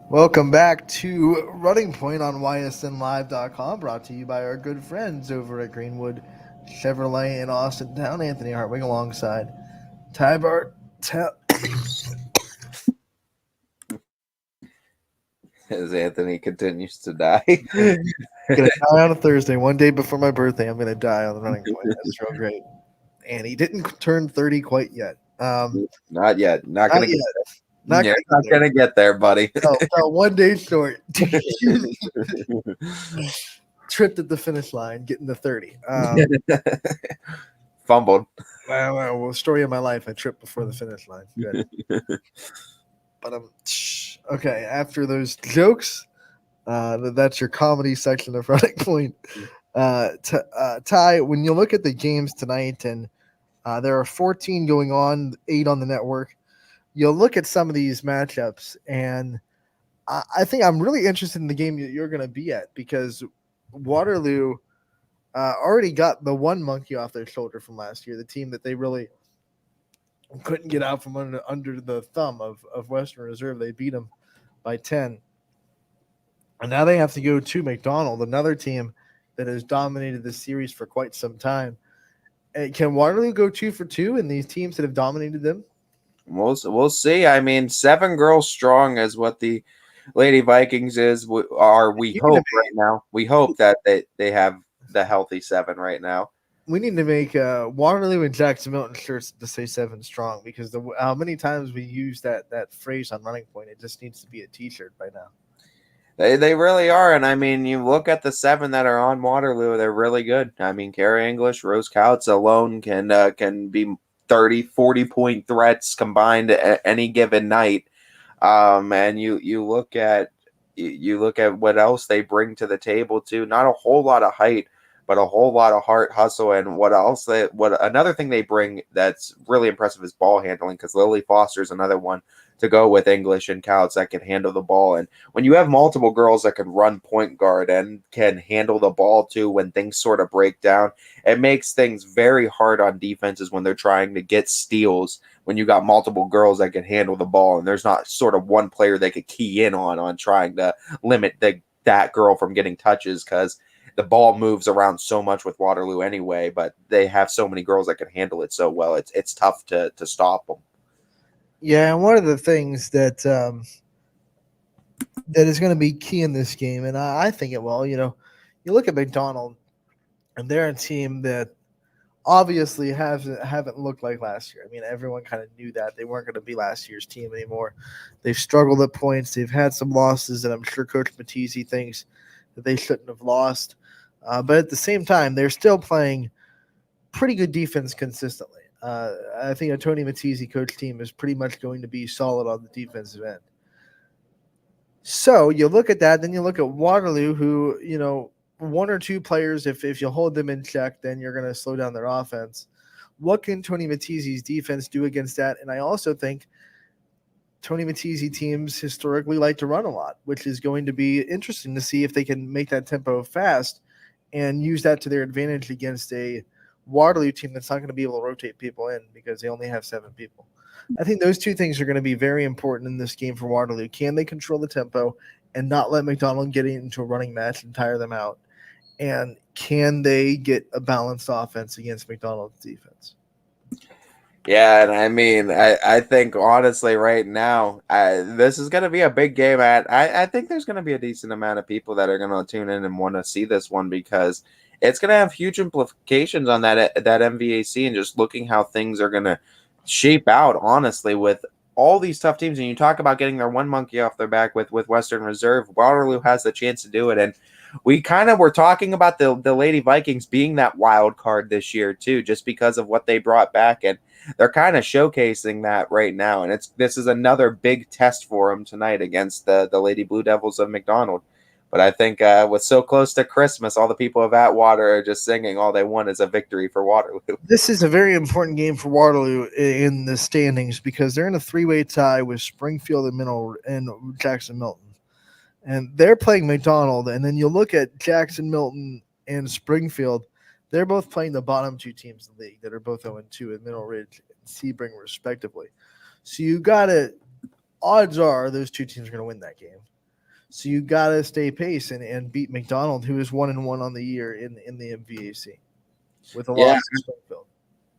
Welcome back to Running Point on ysnlive.com, brought to you by our good friends over at Greenwood Chevrolet in Austintown. Anthony Hartwig alongside Ty Bart. As Anthony continues to die. I'm going to die on a Thursday, one day before my birthday. I'm going to die on the Running Point. That's real great. And he didn't turn 30 quite yet. Not yet. Not going to get there. Not gonna get there, buddy. No, 1 day short. Tripped at the finish line, getting to 30. Fumbled. Well, story of my life. I tripped before the finish line. Good. But okay. After those jokes, that's your comedy section of Running Point. Ty, when you look at the games tonight and There are 14 going on, 8 on the network. You'll look at some of these matchups, and I think I'm really interested in the game that you're going to be at, because Waterloo already got the one monkey off their shoulder from last year, the team that they really couldn't get out from under the thumb of Western Reserve. They beat them by 10. And now they have to go to McDonald, another team that has dominated the series for quite some time. Can Waterloo go 2 for 2 in these teams that have dominated them? We'll see. I mean, 7 girls strong is what the Lady Vikings we hope right now. We hope that they have the healthy 7 right now. We need to make Waterloo and Jackson Milton shirts to say 7 strong, because how many times we use that phrase on Running Point, it just needs to be a T-shirt by now. They really are. And I mean, you look at the 7 that are on Waterloo, they're really good. I mean, Carrie English, Rose Couts alone can be 30, 40-point threats combined at any given night. And you look at what else they bring to the table too. Not a whole lot of height, but a whole lot of heart, hustle, and another thing they bring that's really impressive is ball handling, because Lily Foster is another one to go with English and Couts that can handle the ball. And when you have multiple girls that can run point guard and can handle the ball too, when things sort of break down, it makes things very hard on defenses when they're trying to get steals, when you got multiple girls that can handle the ball and there's not sort of one player they could key in on trying to limit that girl from getting touches, because the ball moves around so much with Waterloo anyway, but they have so many girls that can handle it so well. It's tough to stop them. Yeah, and one of the things that that is going to be key in this game, and I think it will, you look at McDonald, and they're a team that obviously haven't looked like last year. I mean, everyone kind of knew that they weren't going to be last year's team anymore. They've struggled at points. They've had some losses that I'm sure Coach Matisse thinks that they shouldn't have lost. But at the same time, they're still playing pretty good defense consistently. I think a Tony Matisse coach team is pretty much going to be solid on the defensive end. So you look at that, then you look at Waterloo, who, 1 or 2 players, if you hold them in check, then you're going to slow down their offense. What can Tony Matisse's defense do against that? And I also think Tony Matisse teams historically like to run a lot, which is going to be interesting to see if they can make that tempo fast and use that to their advantage against a Waterloo team that's not going to be able to rotate people in because they only have 7 people. I think those 2 things are going to be very important in this game for Waterloo. Can they control the tempo and not let McDonald get into a running match and tire them out? And can they get a balanced offense against McDonald's defense? Yeah, and I mean, I think honestly right now, this is going to be a big game. I think there's going to be a decent amount of people that are going to tune in and want to see this one, because it's going to have huge implications on that MVAC, and just looking how things are going to shape out, honestly, with all these tough teams. And you talk about getting their one monkey off their back with Western Reserve. Waterloo has the chance to do it, and we kind of were talking about the Lady Vikings being that wild card this year too, just because of what they brought back, and they're kind of showcasing that right now. And this is another big test for them tonight against the Lady Blue Devils of McDonald. But I think with so close to Christmas, all the people of Atwater are just singing all they want is a victory for Waterloo. This is a very important game for Waterloo in the standings, because they're in a 3-way tie with Springfield and Jackson Milton. And they're playing McDonald. And then you look at Jackson Milton and Springfield. They're both playing the bottom 2 teams in the league that are both 0-2 in Middle Ridge and Sebring, respectively. So you got to – odds are those 2 teams are going to win that game. So you got to stay pace and beat McDonald, who is 1-1 on the year in the MVAC with a loss to Springfield.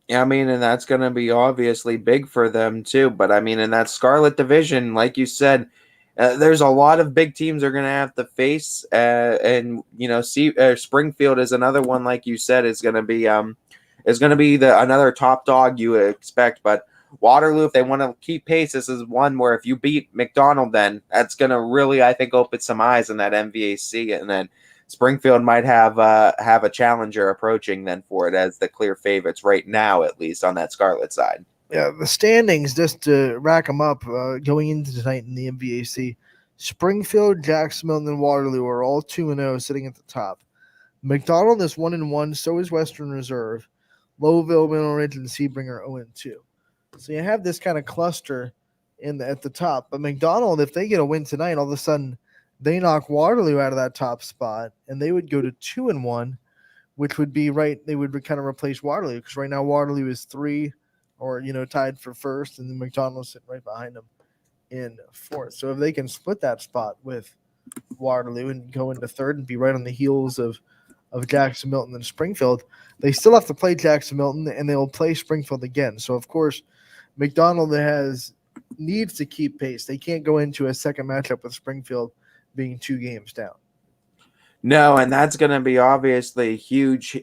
Yeah, I mean, and that's going to be obviously big for them too. But, I mean, in that Scarlet Division, like you said, there's a lot of big teams they're going to have to face, and Springfield is another one, like you said, is going to be another top dog you would expect. But Waterloo, if they want to keep pace, this is one where if you beat McDonald, then that's going to really, I think, open some eyes in that MVAC, and then Springfield might have a challenger approaching then for it as the clear favorites right now, at least on that Scarlet side. Yeah, the standings, just to rack them up, going into tonight in the MVAC, Springfield, Jackson Milton, and Waterloo are all 2-0, sitting at the top. McDonald is 1-1, so is Western Reserve. Lowville, Mineral Ridge, and Sebring are 0-2. So you have this kind of cluster at the top. But McDonald, if they get a win tonight, all of a sudden they knock Waterloo out of that top spot, and they would go to 2-1, which would be right. They would kind of replace Waterloo, because right now Waterloo is 3, or tied for first, and then McDonald's sitting right behind them in fourth. So if they can split that spot with Waterloo and go into third and be right on the heels of Jackson, Milton, and Springfield, they still have to play Jackson, Milton, and they will play Springfield again. So of course, McDonald needs to keep pace. They can't go into a second matchup with Springfield being 2 games down. No, and that's going to be obviously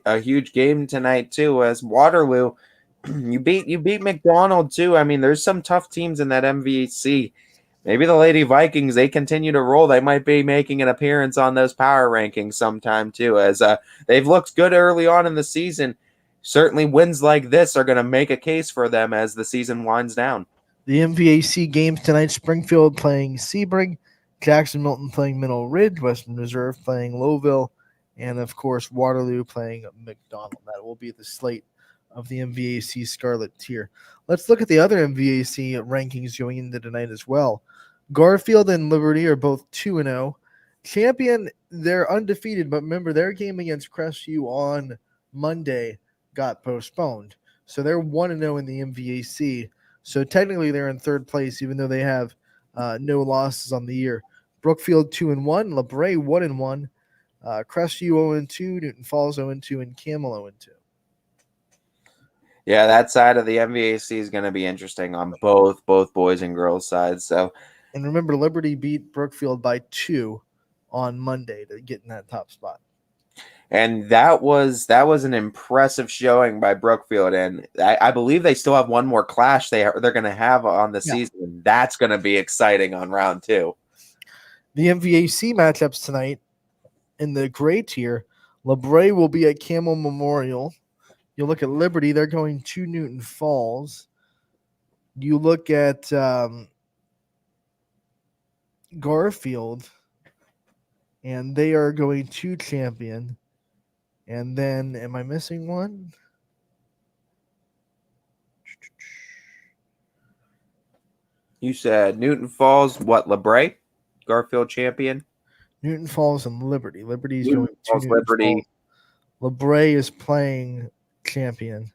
a huge game tonight too. As Waterloo, you beat McDonald too. I mean, there's some tough teams in that MVC. Maybe the Lady Vikings, they continue to roll. They might be making an appearance on those power rankings sometime too, as they've looked good early on in the season. Certainly wins like this are going to make a case for them as the season winds down. The MVAC games tonight: Springfield playing Sebring, Jackson, Milton playing Mineral Ridge, Western Reserve playing Lowville, and of course Waterloo playing McDonald. That will be the slate of the MVAC Scarlet tier. Let's look at the other MVAC rankings going into tonight as well. Garfield and Liberty are both 2-0. Champion, they're undefeated, but remember their game against Crestview on Monday got postponed. So they're 1-0 in the MVAC. So technically they're in third place, even though they have no losses on the year. Brookfield 2-1, LeBray 1-1, Crestview 0-2, Newton Falls 0-2, and Camel 0-2. Yeah, that side of the MVAC is going to be interesting on both boys and girls sides. So, and remember, Liberty beat Brookfield by 2 on Monday to get in that top spot. And that was an impressive showing by Brookfield, and I believe they still have one more clash they're going to have on the season. That's going to be exciting on round 2. The MVAC matchups tonight in the gray tier: LeBray will be at Camel Memorial. You look at Liberty; they're going to Newton Falls. You look at Garfield, and they are going to Champion. And then, am I missing one? You said Newton Falls, what, LeBray? Garfield Champion? Newton Falls and Liberty. Liberty's Newton going Falls, to Newton Liberty. Falls. LeBray is playing Champion.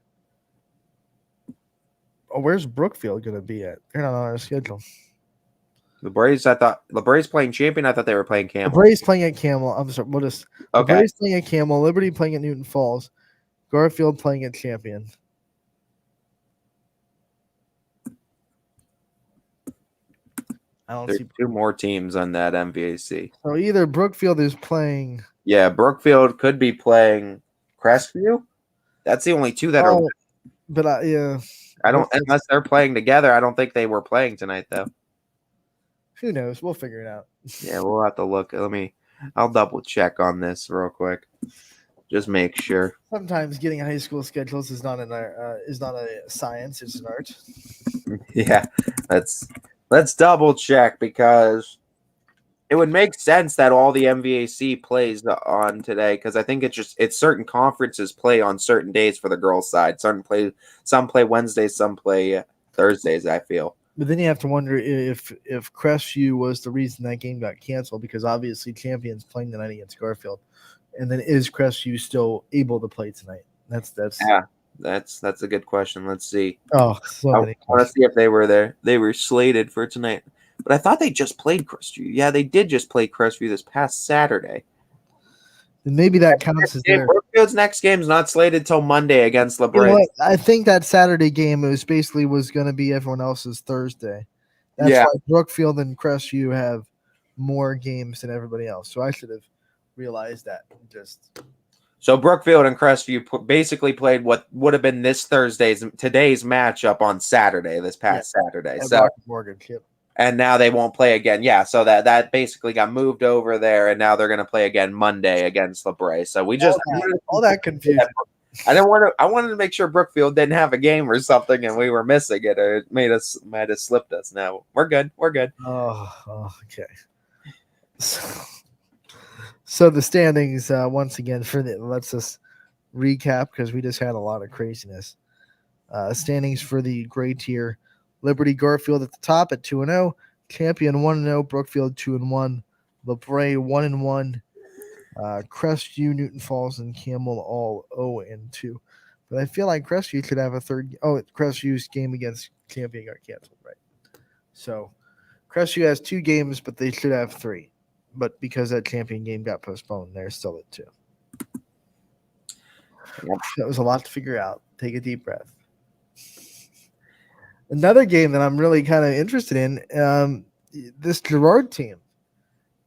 Oh, where's Brookfield going to be at? They're not on our schedule. LeBray's playing Champion. I thought they were playing Camel. LeBray's playing at Camel. I'm sorry. Okay. LeBray's playing at Camel. Liberty playing at Newton Falls. Garfield playing at Champion. I don't There's see 2 more teams on that MVAC. So either Brookfield is playing. Yeah, Brookfield could be playing Crestview. That's the only 2 that are. But yeah. I don't, unless they're playing together. I don't think they were playing tonight, though. Who knows? We'll figure it out. Yeah, we'll have to look. I'll double check on this real quick. Just make sure. Sometimes getting high school schedules is not a science; it's an art. Yeah, let's double check, because it would make sense that all the MVAC plays on today, because I think it's certain conferences play on certain days for the girls' side. Some play Wednesdays, some play Thursdays, I feel. But then you have to wonder if Crestview was the reason that game got canceled, because obviously Champion's playing tonight against Garfield, and then is Crestview still able to play tonight? That's a good question. Let's see. Oh, I want to see if they were there. They were slated for tonight, but I thought they just played Crestview. Yeah, they did just play Crestview this past Saturday. And maybe that counts as their. Brookfield's next game is not slated till Monday against LeBray. I think that Saturday game was going to be everyone else's Thursday. That's why Brookfield and Crestview have more games than everybody else. So I should have realized that. So Brookfield and Crestview basically played what would have been today's matchup on Saturday, this past Saturday. So Morgan, and now they won't play again. Yeah, so that basically got moved over there, and now they're going to play again Monday against LeBray. So we just all that confusion. I wanted to make sure Brookfield didn't have a game or something, and we were missing it, or it might have slipped us. Now we're good. We're good. Oh, okay. So the standings once again let's just recap because we just had a lot of craziness. Standings for the gray tier: Liberty Garfield at the top at 2-0, Champion 1-0, Brookfield 2-1, LeBray 1-1, Crestview, Newton Falls, and Campbell all 0-2. But I feel like Crestview should have a third. Oh, Crestview's game against Champion got canceled, right? So Crestview has 2 games, but they should have 3. But because that Champion game got postponed, they're still at 2. Yep. That was a lot to figure out. Take a deep breath. Another game that I'm really kind of interested in, this Girard team.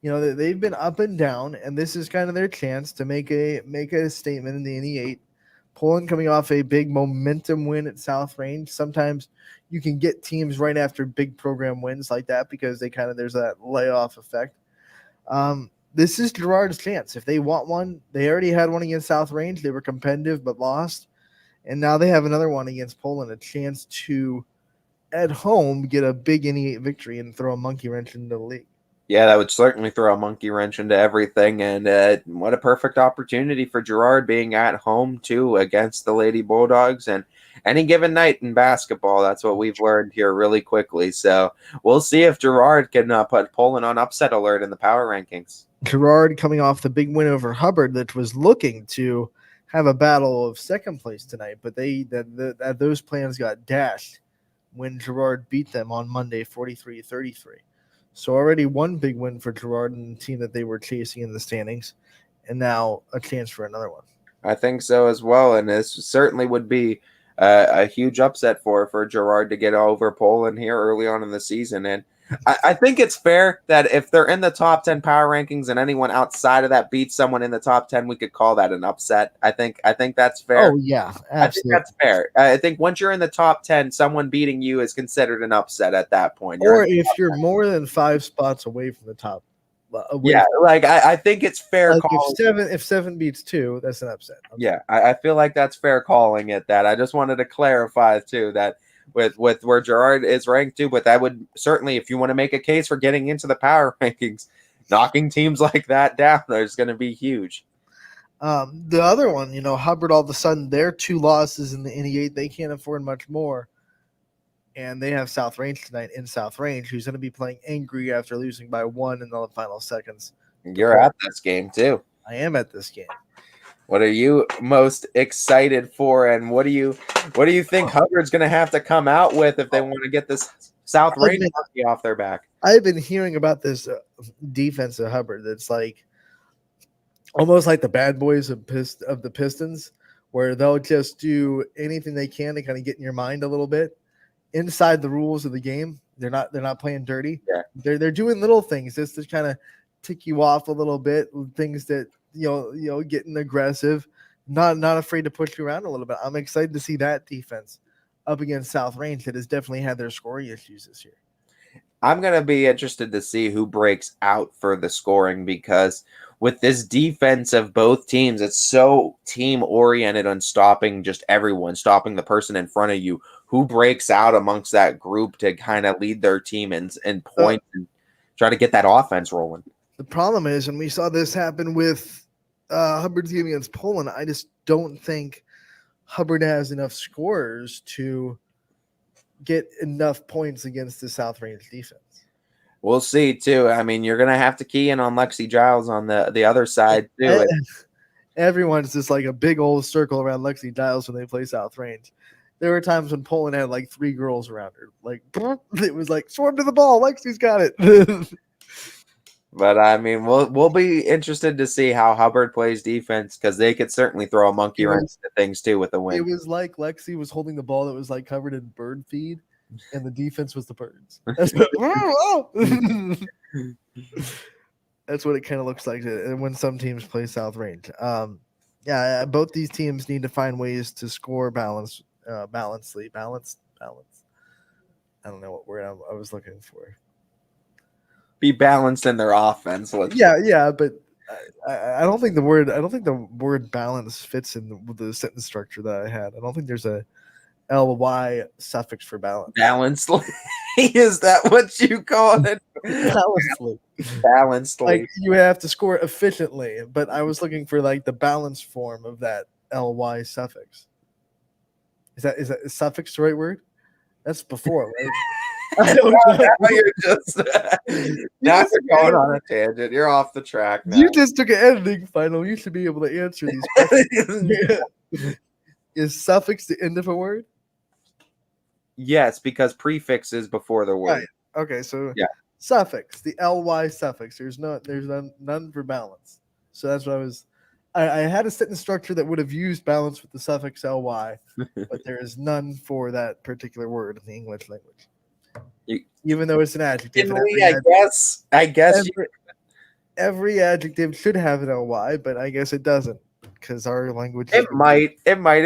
You know, they've been up and down, and this is kind of their chance to make a statement in the NE8. Poland coming off a big momentum win at South Range. Sometimes you can get teams right after big program wins like that because there's that layoff effect. This is Girard's chance. If they want one, they already had one against South Range. They were competitive but lost. And now they have another one against Poland, a chance to, at home, get a big NE8 victory and throw a monkey wrench into the league. Yeah, that would certainly throw a monkey wrench into everything. And what a perfect opportunity for Girard being at home, too, against the Lady Bulldogs. And any given night in basketball, that's what we've learned here really quickly. So we'll see if Girard can put Poland on upset alert in the power rankings. Girard coming off the big win over Hubbard that was looking to have a battle of second place tonight, but those plans got dashed when Girard beat them on Monday 43-33. So already one big win for Girard and the team that they were chasing in the standings, and now a chance for another one. I think so as well, and this certainly would be a huge upset for Girard to get over Poland here early on in the season. And I think it's fair that if they're in the top 10 power rankings and anyone outside of that beats someone in the top 10, we could call that an upset. I think that's fair. Oh, yeah, absolutely. I think that's fair. I think once you're in the top 10, someone beating you is considered an upset at that point. Or if you're more than 5 spots away from the top. I think it's fair. Like if 7 beats 2, that's an upset. Yeah, I feel like that's fair calling it that. I just wanted to clarify, too, that with where Girard is ranked too, but that would certainly, if you want to make a case for getting into the power rankings, knocking teams like that down is going to be huge. The other one, Hubbard, all of a sudden, their 2 losses in the NE8, they can't afford much more. And they have South Range tonight in South Range, who's going to be playing angry after losing by 1 in the final seconds. You're at this game too. I am at this game. What are you most excited for, and what do you think Hubbard's going to have to come out with if they want to get this South Range monkey off their back? I've been hearing about this defense of Hubbard that's like almost like the bad boys of the Pistons, where they'll just do anything they can to kind of get in your mind a little bit inside the rules of the game. They're not playing dirty. Yeah. They're doing little things just to kind of tick you off a little bit, things that getting aggressive, not afraid to push you around a little bit. I'm excited to see that defense up against South Range that has definitely had their scoring issues this year. I'm going to be interested to see who breaks out for the scoring, because with this defense of both teams, it's so team oriented on stopping just everyone, stopping the person in front of you. Who breaks out amongst that group to kind of lead their team and point and try to get that offense rolling? The problem is, and we saw this happen with Hubbard's game against Poland, I just don't think Hubbard has enough scorers to get enough points against the South Range defense. We'll see, too. I mean, you're going to have to key in on Lexi Giles on the other side, too. Everyone's just like a big old circle around Lexi Giles when they play South Range. There were times when Poland had like 3 girls around her. Like, it was like, swarm to the ball. Lexi's got it. But, I mean, we'll be interested to see how Hubbard plays defense, because they could certainly throw a monkey wrench to things, too, with the win. It was like Lexi was holding the ball that was like covered in bird feed, and the defense was the birds. That's what it kind of looks like when some teams play South Range. Both these teams need to find ways to score balanced. I don't know what word I was looking for. Be balanced in their offense. But I don't think the word balance fits in with the sentence structure that I had. I don't think there's a ly suffix for balance. Balancedly. Is that what you call it? Balancedly. Like you have to score efficiently, but I was looking for like the balanced form of that ly suffix. Is suffix the right word? That's before, right? I don't know. Now you're just now you're going on a tangent. You're off the track now. You just took an editing final. You should be able to answer these questions. Is suffix the end of a word? Yes, because prefix is before the word. Right. Okay, so Yeah. suffix, the ly suffix. There's none for balance. So that's what I had a sentence structure that would have used balance with the suffix ly, but there is none for that particular word in the English language. Even though it's an adjective. I guess every adjective should have an ly, but I guess it doesn't because our language. It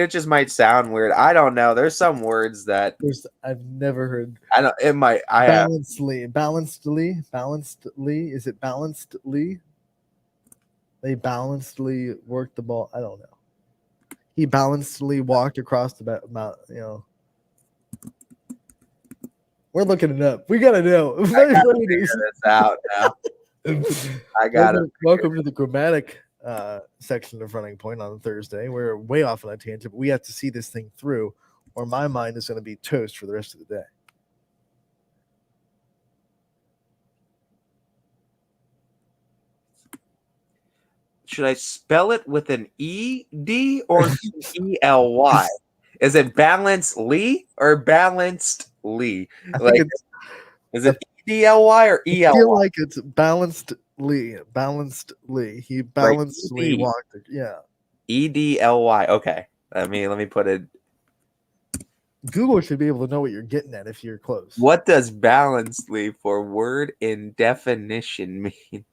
just might sound weird. I don't know. There's some words that I've never heard. I don't. It might. I have. Balancedly. Is it balancedly? They balancedly worked the ball. I don't know. He balancedly walked across the mountain. We're looking it up. We gotta know. I gotta figure this out now. I got it. Welcome to the grammatic section of Running Point on Thursday. We're way off on a tangent, but we have to see this thing through, or my mind is going to be toast for the rest of the day. Should I spell it with an E-D or E-L-Y? Is it balancedly or balancedly? Like, is it E-D-L-Y or E-L-Y? I feel like it's balancedly. He balancedly walked. Yeah. E-D-L-Y. Okay. Let me put it. Google should be able to know what you're getting at if you're close. What does balancedly for word in definition mean?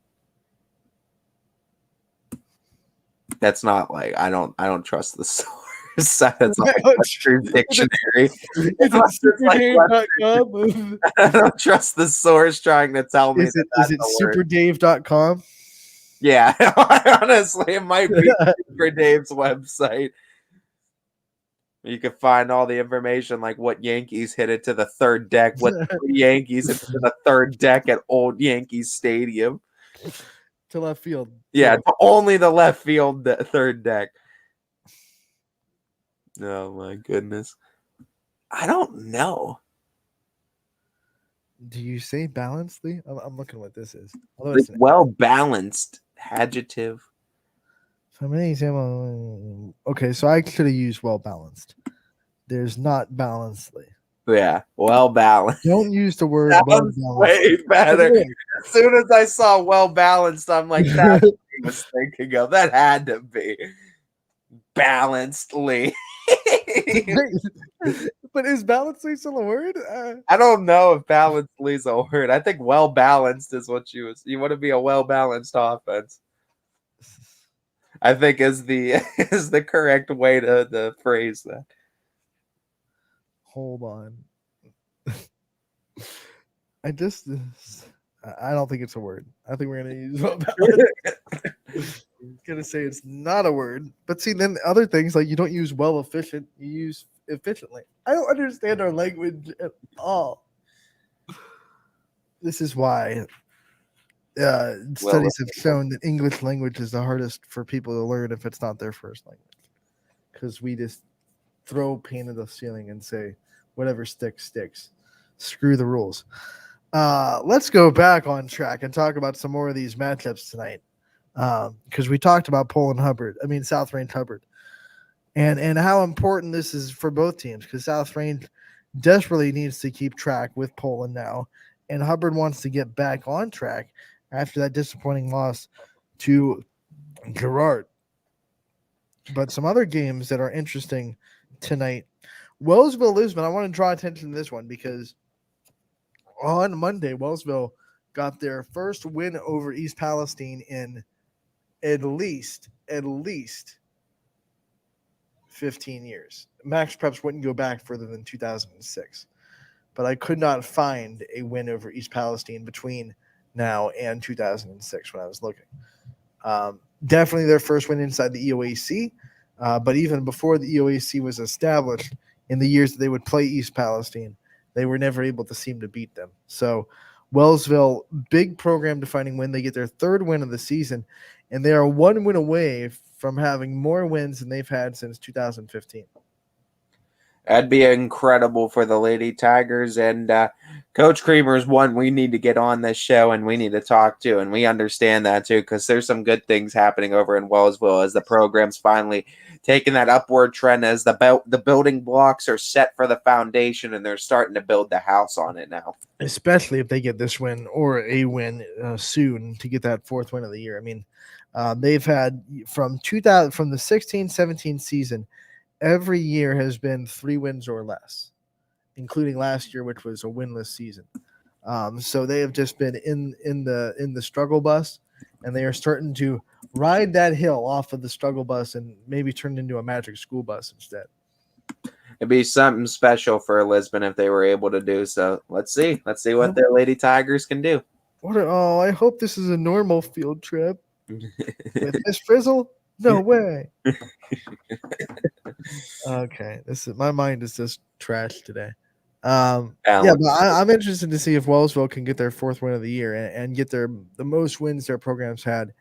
That's not like I don't trust the source. That's not like Webster's dictionary. Superdave.com. I don't trust the source trying to tell me. Is it superdave.com? Yeah, honestly, it might be Super Dave's website. You can find all the information, like what Yankees hit it to the third deck, what Yankees hit to the third deck at Old Yankees Stadium. To left field. Yeah, only the left field third deck. Oh my goodness. I don't know. Do you say balancedly? I'm looking what this is. It's well balanced adjective. Okay, so I should have used well balanced. There's not balancedly. Yeah, well balanced. Don't use the word that well was balanced. way better. As soon as I saw well balanced, I'm like, that's what I was thinking of. That had to be balancedly. But is balancedly still a word? I don't know if balancedly is a word. I think well balanced is what you want to be a well balanced offense. I think is the correct way to phrase that. Hold on. I don't think it's a word. I think we're gonna use well balanced. Gonna say it's not a word, but see, then other things like you don't use well efficient, you use efficiently. I don't understand our language at all. This is why studies have shown that English language is the hardest for people to learn if it's not their first language, because we just throw paint at the ceiling and say whatever sticks. Screw the rules. Let's go back on track and talk about some more of these matchups tonight. Because we talked about South Range Hubbard, and how important this is for both teams. Because South Range desperately needs to keep track with Poland now, and Hubbard wants to get back on track after that disappointing loss to Gerard. But some other games that are interesting tonight: Wellsville, Lisbon. I want to draw attention to this one because on Monday, Wellsville got their first win over East Palestine in at least 15 years. Max Preps wouldn't go back further than 2006, but I could not find a win over East Palestine between now and 2006 when I was looking. Definitely their first win inside the EOAC, but even before the EOAC was established, in the years that they would play East Palestine, they were never able to seem to beat them. So Wellsville, big program defining win. They get their third win of the season, and they are one win away from having more wins than they've had since 2015. That'd be incredible for the Lady Tigers. And Coach Creamer is one we need to get on this show and we need to talk to. And we understand that too, because there's some good things happening over in Wellsville as the program's finally taking that upward trend, as the building blocks are set for the foundation and they're starting to build the house on it now. Especially if they get this win or a win soon to get that 4th win of the year. I mean, they've had from the 16-17 season, every year has been 3 wins or less, including last year, which was a winless season. So they have just been in the struggle bus, and they are starting to ride that hill off of the struggle bus and maybe turn it into a magic school bus instead. It'd be something special for Lisbon if they were able to do so. Let's see what their Lady Tigers can do. I hope this is a normal field trip with Miss Frizzle. No way. Okay, my mind is just trash today. Yeah, but I'm interested to see if Wellsville can get their 4th win of the year and get the most wins their program's had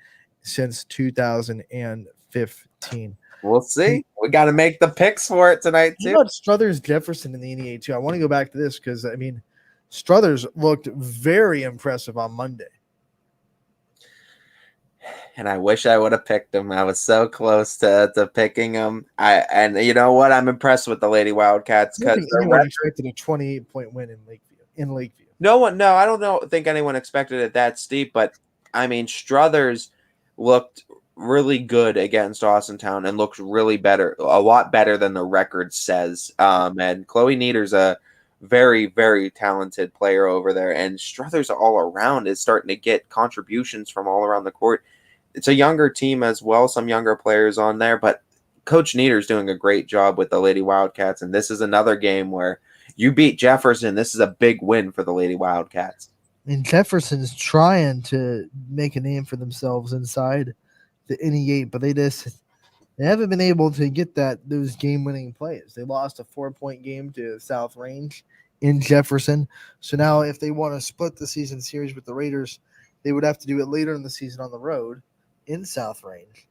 since 2015. We'll see. We got to make the picks for it tonight too. You know, Struthers Jefferson in the NEA too. I want to go back to this because I mean, Struthers looked very impressive on Monday. And I wish I would have picked them. I was so close to picking them. And you know what? I'm impressed with the Lady Wildcats because anyone expected a 28-point win in Lakeview. No, I don't think anyone expected it that steep. But I mean, Struthers looked really good against Austintown and looked really a lot better than the record says. And Chloe Nieder's a very, very talented player over there. And Struthers all around is starting to get contributions from all around the court. It's a younger team as well, some younger players on there, but Coach Nieder's doing a great job with the Lady Wildcats, and this is another game where you beat Jefferson. This is a big win for the Lady Wildcats. And Jefferson's trying to make a name for themselves inside the NE8, but they haven't been able to get those game-winning plays. They lost a 4-point game to South Range in Jefferson. So now if they want to split the season series with the Raiders, they would have to do it later in the season on the road in South Range.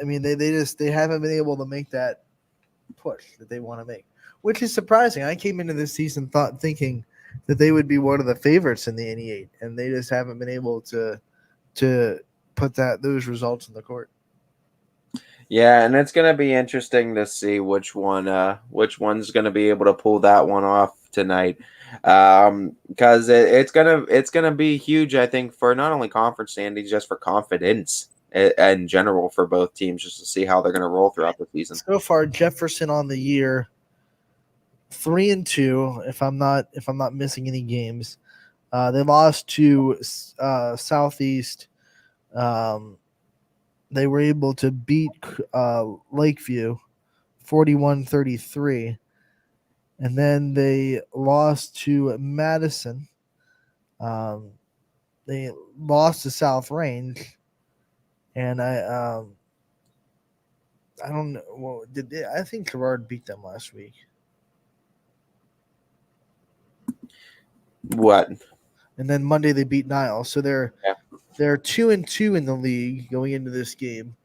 I mean, they haven't been able to make that push that they want to make, which is surprising. I came into this season thinking that they would be one of the favorites in the NE8, and they just haven't been able to put those results in the court. Yeah, and it's going to be interesting to see which one's going to be able to pull that one off tonight. Because it's gonna be huge, I think, for not only conference standings, just for confidence in general for both teams, just to see how they're gonna roll throughout the season. So far, Jefferson on the year 3-2. If I'm not missing any games, they lost to Southeast. They were able to beat Lakeview 41-33. And then they lost to Madison. They lost to South Range, and I don't know. Well, I think Gerard beat them last week. What? And then Monday they beat Niles, so they're 2-2 in the league going into this game.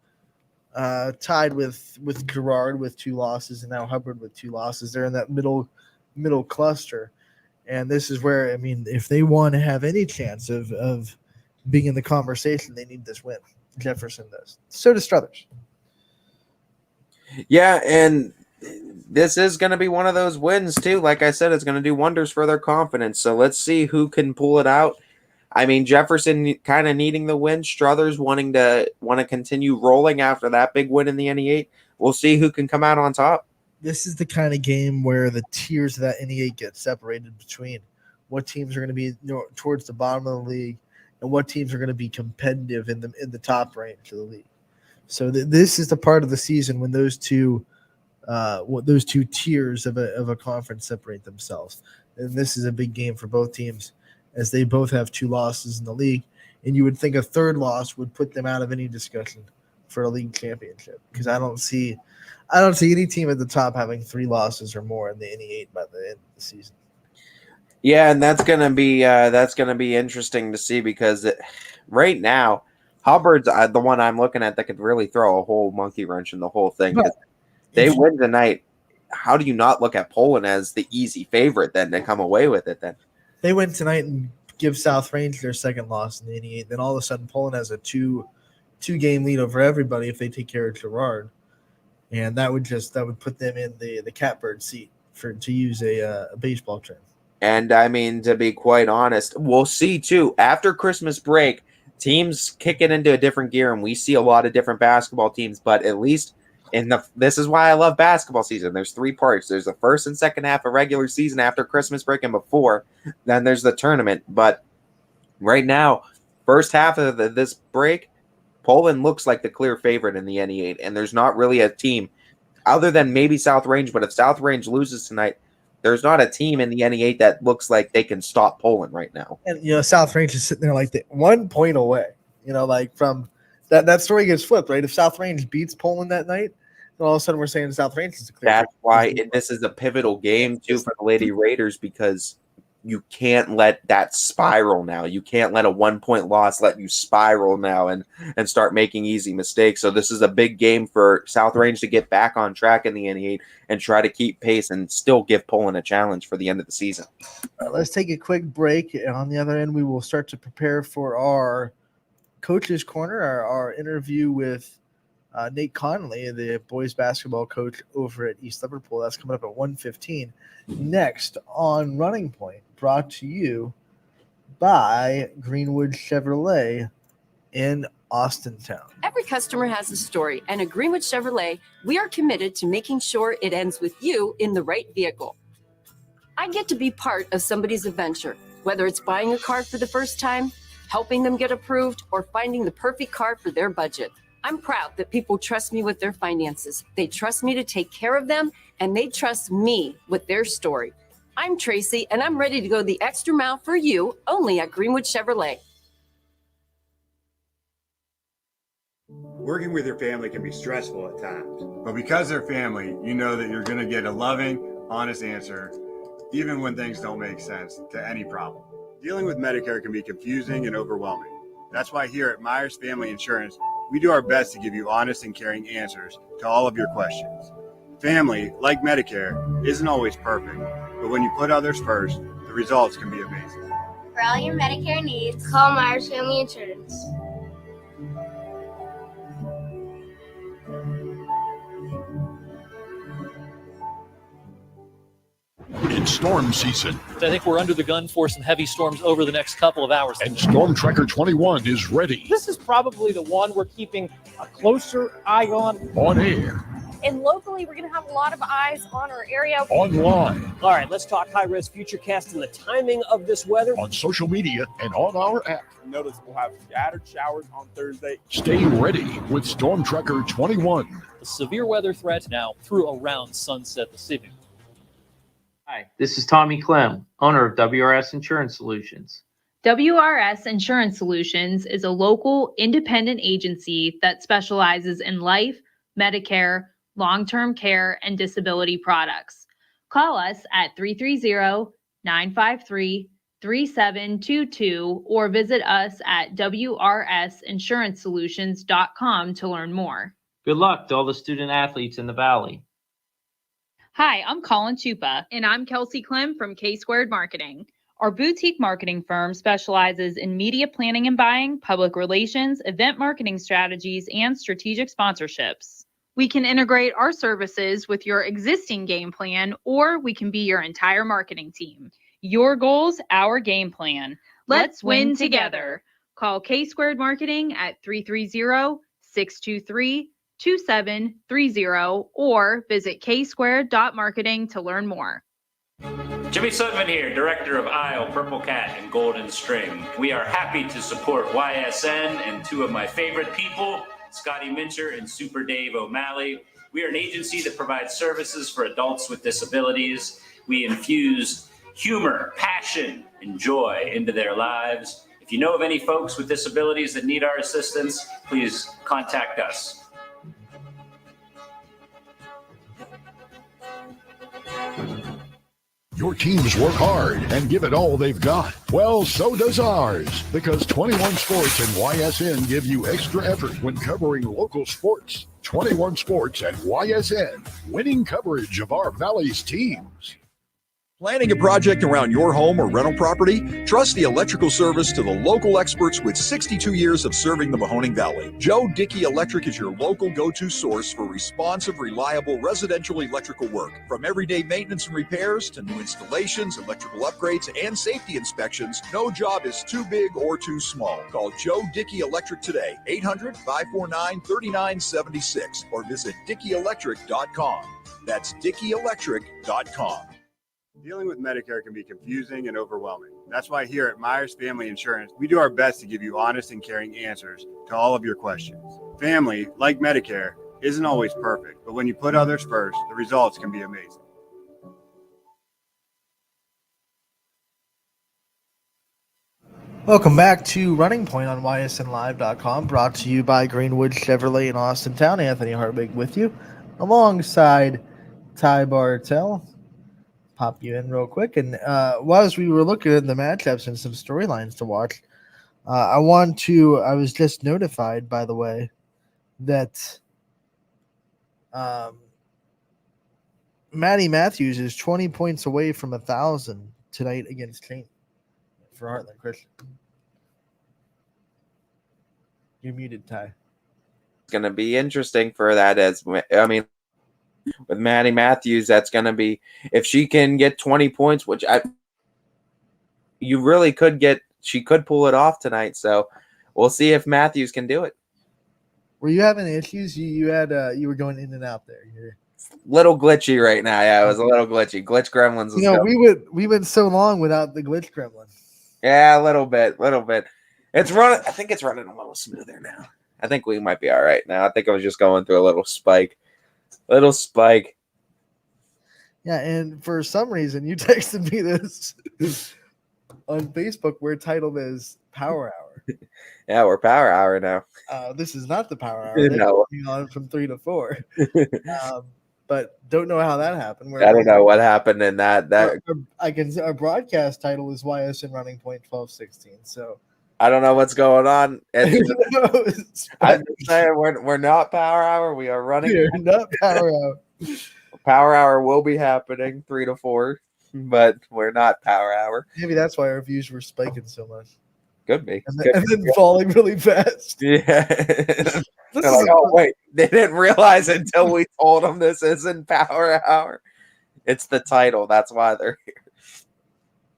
Tied with Gerard with 2 losses, and now Hubbard with 2 losses. They're in that middle cluster, and this is where, I mean, if they want to have any chance of being in the conversation, they need this win. Jefferson does. So does Struthers. Yeah, and this is going to be one of those wins too. Like I said, it's going to do wonders for their confidence. So let's see who can pull it out. I mean, Jefferson kind of needing the win. Struthers want to continue rolling after that big win in the NE8. We'll see who can come out on top. This is the kind of game where the tiers of that NE8 get separated between what teams are going to be towards the bottom of the league and what teams are going to be competitive in the top range of the league. So this is the part of the season when those two tiers of a conference separate themselves. And this is a big game for both teams, as they both have 2 losses in the league, and you would think a third loss would put them out of any discussion for a league championship, because I don't see any team at the top having 3 losses or more in the NE8 by the end of the season. Yeah, and that's gonna be interesting to see, because right now Hubbard's the one I'm looking at that could really throw a whole monkey wrench in the whole thing. 'Cause But they win tonight. How do you not look at Poland as the easy favorite then to come away with it then? They win tonight and give South Range their second loss in the 88. Then all of a sudden, Poland has a two-game lead over everybody if they take care of Girard, and that would put them in the catbird seat, to use a baseball term. And I mean, to be quite honest, we'll see too after Christmas break. Teams kick it into a different gear, and we see a lot of different basketball teams. But at least this is why I love basketball season. There's 3 parts. There's the first and second half of regular season after Christmas break and before. Then there's the tournament. But right now, first half of this break, Poland looks like the clear favorite in the NE8, and there's not really a team other than maybe South Range. But if South Range loses tonight, there's not a team in the NE8 that looks like they can stop Poland right now. And South Range is sitting there like 1 point away. Like from that story gets flipped, right? If South Range beats Poland that night, then all of a sudden we're saying South Range is a clear. That's why this is a pivotal game too for the Lady Raiders, because you can't let that spiral now. You can't let a 1 point loss let you spiral now and start making easy mistakes. So this is a big game for South Range to get back on track in the NE8 and try to keep pace and still give Poland a challenge for the end of the season. Let's take a quick break. On the other end, we will start to prepare for our Coach's Corner, our interview with Nate Conley, the boys basketball coach over at East Liverpool. That's coming up at 1:15. Next on Running Point, brought to you by Greenwood Chevrolet in Austintown. Every customer has a story, and at Greenwood Chevrolet, we are committed to making sure it ends with you in the right vehicle. I get to be part of somebody's adventure, whether it's buying a car for the first time, helping them get approved, or finding the perfect car for their budget. I'm proud that people trust me with their finances. They trust me to take care of them, and they trust me with their story. I'm Tracy, and I'm ready to go the extra mile for you only at Greenwood Chevrolet. Working with your family can be stressful at times, but because they're family, you know that you're going to get a loving, honest answer, even when things don't make sense to any problem. Dealing with Medicare can be confusing and overwhelming. That's why here at Myers Family Insurance, we do our best to give you honest and caring answers to all of your questions. Family, like Medicare, isn't always perfect, but when you put others first, the results can be amazing. For all your Medicare needs, call Myers Family Insurance. It's storm season. I think we're under the gun for some heavy storms over the next couple of hours. And Storm Tracker 21 is ready. This is probably the one we're keeping a closer eye on. On air. And locally, we're going to have a lot of eyes on our area. Online. All right, let's talk high-risk futurecast and the timing of this weather. On social media and on our app. Notice we'll have scattered showers on Thursday. Stay ready with Storm Tracker 21. The severe weather threat now through around sunset this evening. Hi, this is Tommy Clem, owner of WRS Insurance Solutions. WRS Insurance Solutions is a local independent agency that specializes in life, Medicare, long-term care, and disability products. Call us at 330-953-3722 or visit us at wrsinsurancesolutions.com to learn more. Good luck to all the student athletes in the Valley. Hi, I'm Colin Chupa. And I'm Kelsey Clem from K-Squared Marketing. Our boutique marketing firm specializes in media planning and buying, public relations, event marketing strategies, and strategic sponsorships. We can integrate our services with your existing game plan, or we can be your entire marketing team. Your goals, our game plan. Let's win together. Call K-Squared Marketing at 330-623-2730 or visit ksquared.marketing to learn more. Jimmy Sutton here, Director of Isle, Purple Cat, and Golden String. We are happy to support YSN and two of my favorite people, Scotty Mincher and Super Dave O'Malley. We are an agency that provides services for adults with disabilities. We infuse humor, passion, and joy into their lives. If you know of any folks with disabilities that need our assistance, please contact us. Your teams work hard and give it all they've got. Well, so does ours, because 21 Sports and YSN give you extra effort when covering local sports. 21 Sports and YSN, winning coverage of our Valley's teams. Planning a project around your home or rental property? Trust the electrical service to the local experts with 62 years of serving the Mahoning Valley. Joe Dickey Electric is your local go-to source for responsive, reliable residential electrical work. From everyday maintenance and repairs to new installations, electrical upgrades, and safety inspections, no job is too big or too small. Call Joe Dickey Electric today, 800-549-3976, or visit DickeyElectric.com. That's DickeyElectric.com. Dealing with Medicare can be confusing and overwhelming. That's why here at Myers Family Insurance, we do our best to give you honest and caring answers to all of your questions. Family, like Medicare, isn't always perfect, but when you put others first, the results can be amazing. Welcome back to Running Point on ysnlive.com, brought to you by Greenwood Chevrolet in Austintown. Anthony Hartwig with you, alongside Ty Bartell. Pop you in real quick. And while we were looking at the matchups and some storylines to watch, I was just notified, by the way, that Maddie Matthews is 20 points away from 1,000 tonight against Cheney for Heartland Christian. You're muted, Ty. It's going to be interesting for that. With Maddie Matthews, that's going to be, if she can get 20 points, which she could pull it off tonight. So we'll see if Matthews can do it. Were you having issues? You were going in and out there. You're little glitchy right now. Yeah, it was a little glitchy. Glitch Gremlins. We went so long without the glitch gremlin. Yeah, a little bit. It's running. I think it's running a little smoother now. I think we might be all right now. I think I was just going through a little spike. Yeah, and for some reason you texted me this on Facebook. We're titled as Power Hour. Yeah, we're Power Hour now. This is not the Power Hour. No. On from 3 to 4. But don't know how that happened. I don't know what happened in that. Our broadcast title is YSN Running Point 1216. So I don't know what's going on. I'm just saying we're not Power Hour. We are running. We're not Power Hour. Power Hour will be happening 3 to 4, but we're not Power Hour. Maybe that's why our views were spiking so much. Could be. And then falling really fast. Yeah. Wait, they didn't realize until we told them this isn't Power Hour. It's the title. That's why they're here.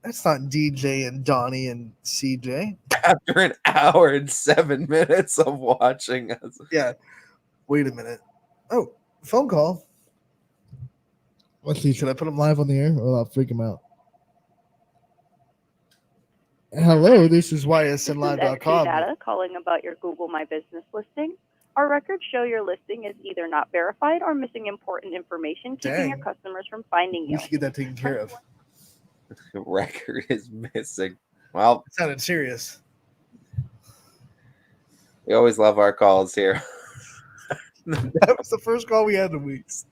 That's not DJ and Donnie and CJ. After an hour and 7 minutes of watching us. Yeah. Wait a minute. Oh, phone call. Let's see. Should I put him live on the air or I'll freak him out? Hello, this is YSNLive.com. Data calling about your Google My Business listing. Our records show your listing is either not verified or missing important information, keeping your customers from finding you. We should get that taken care of. The record is missing. Well, it sounded serious. We always love our calls here. That was the first call we had in weeks.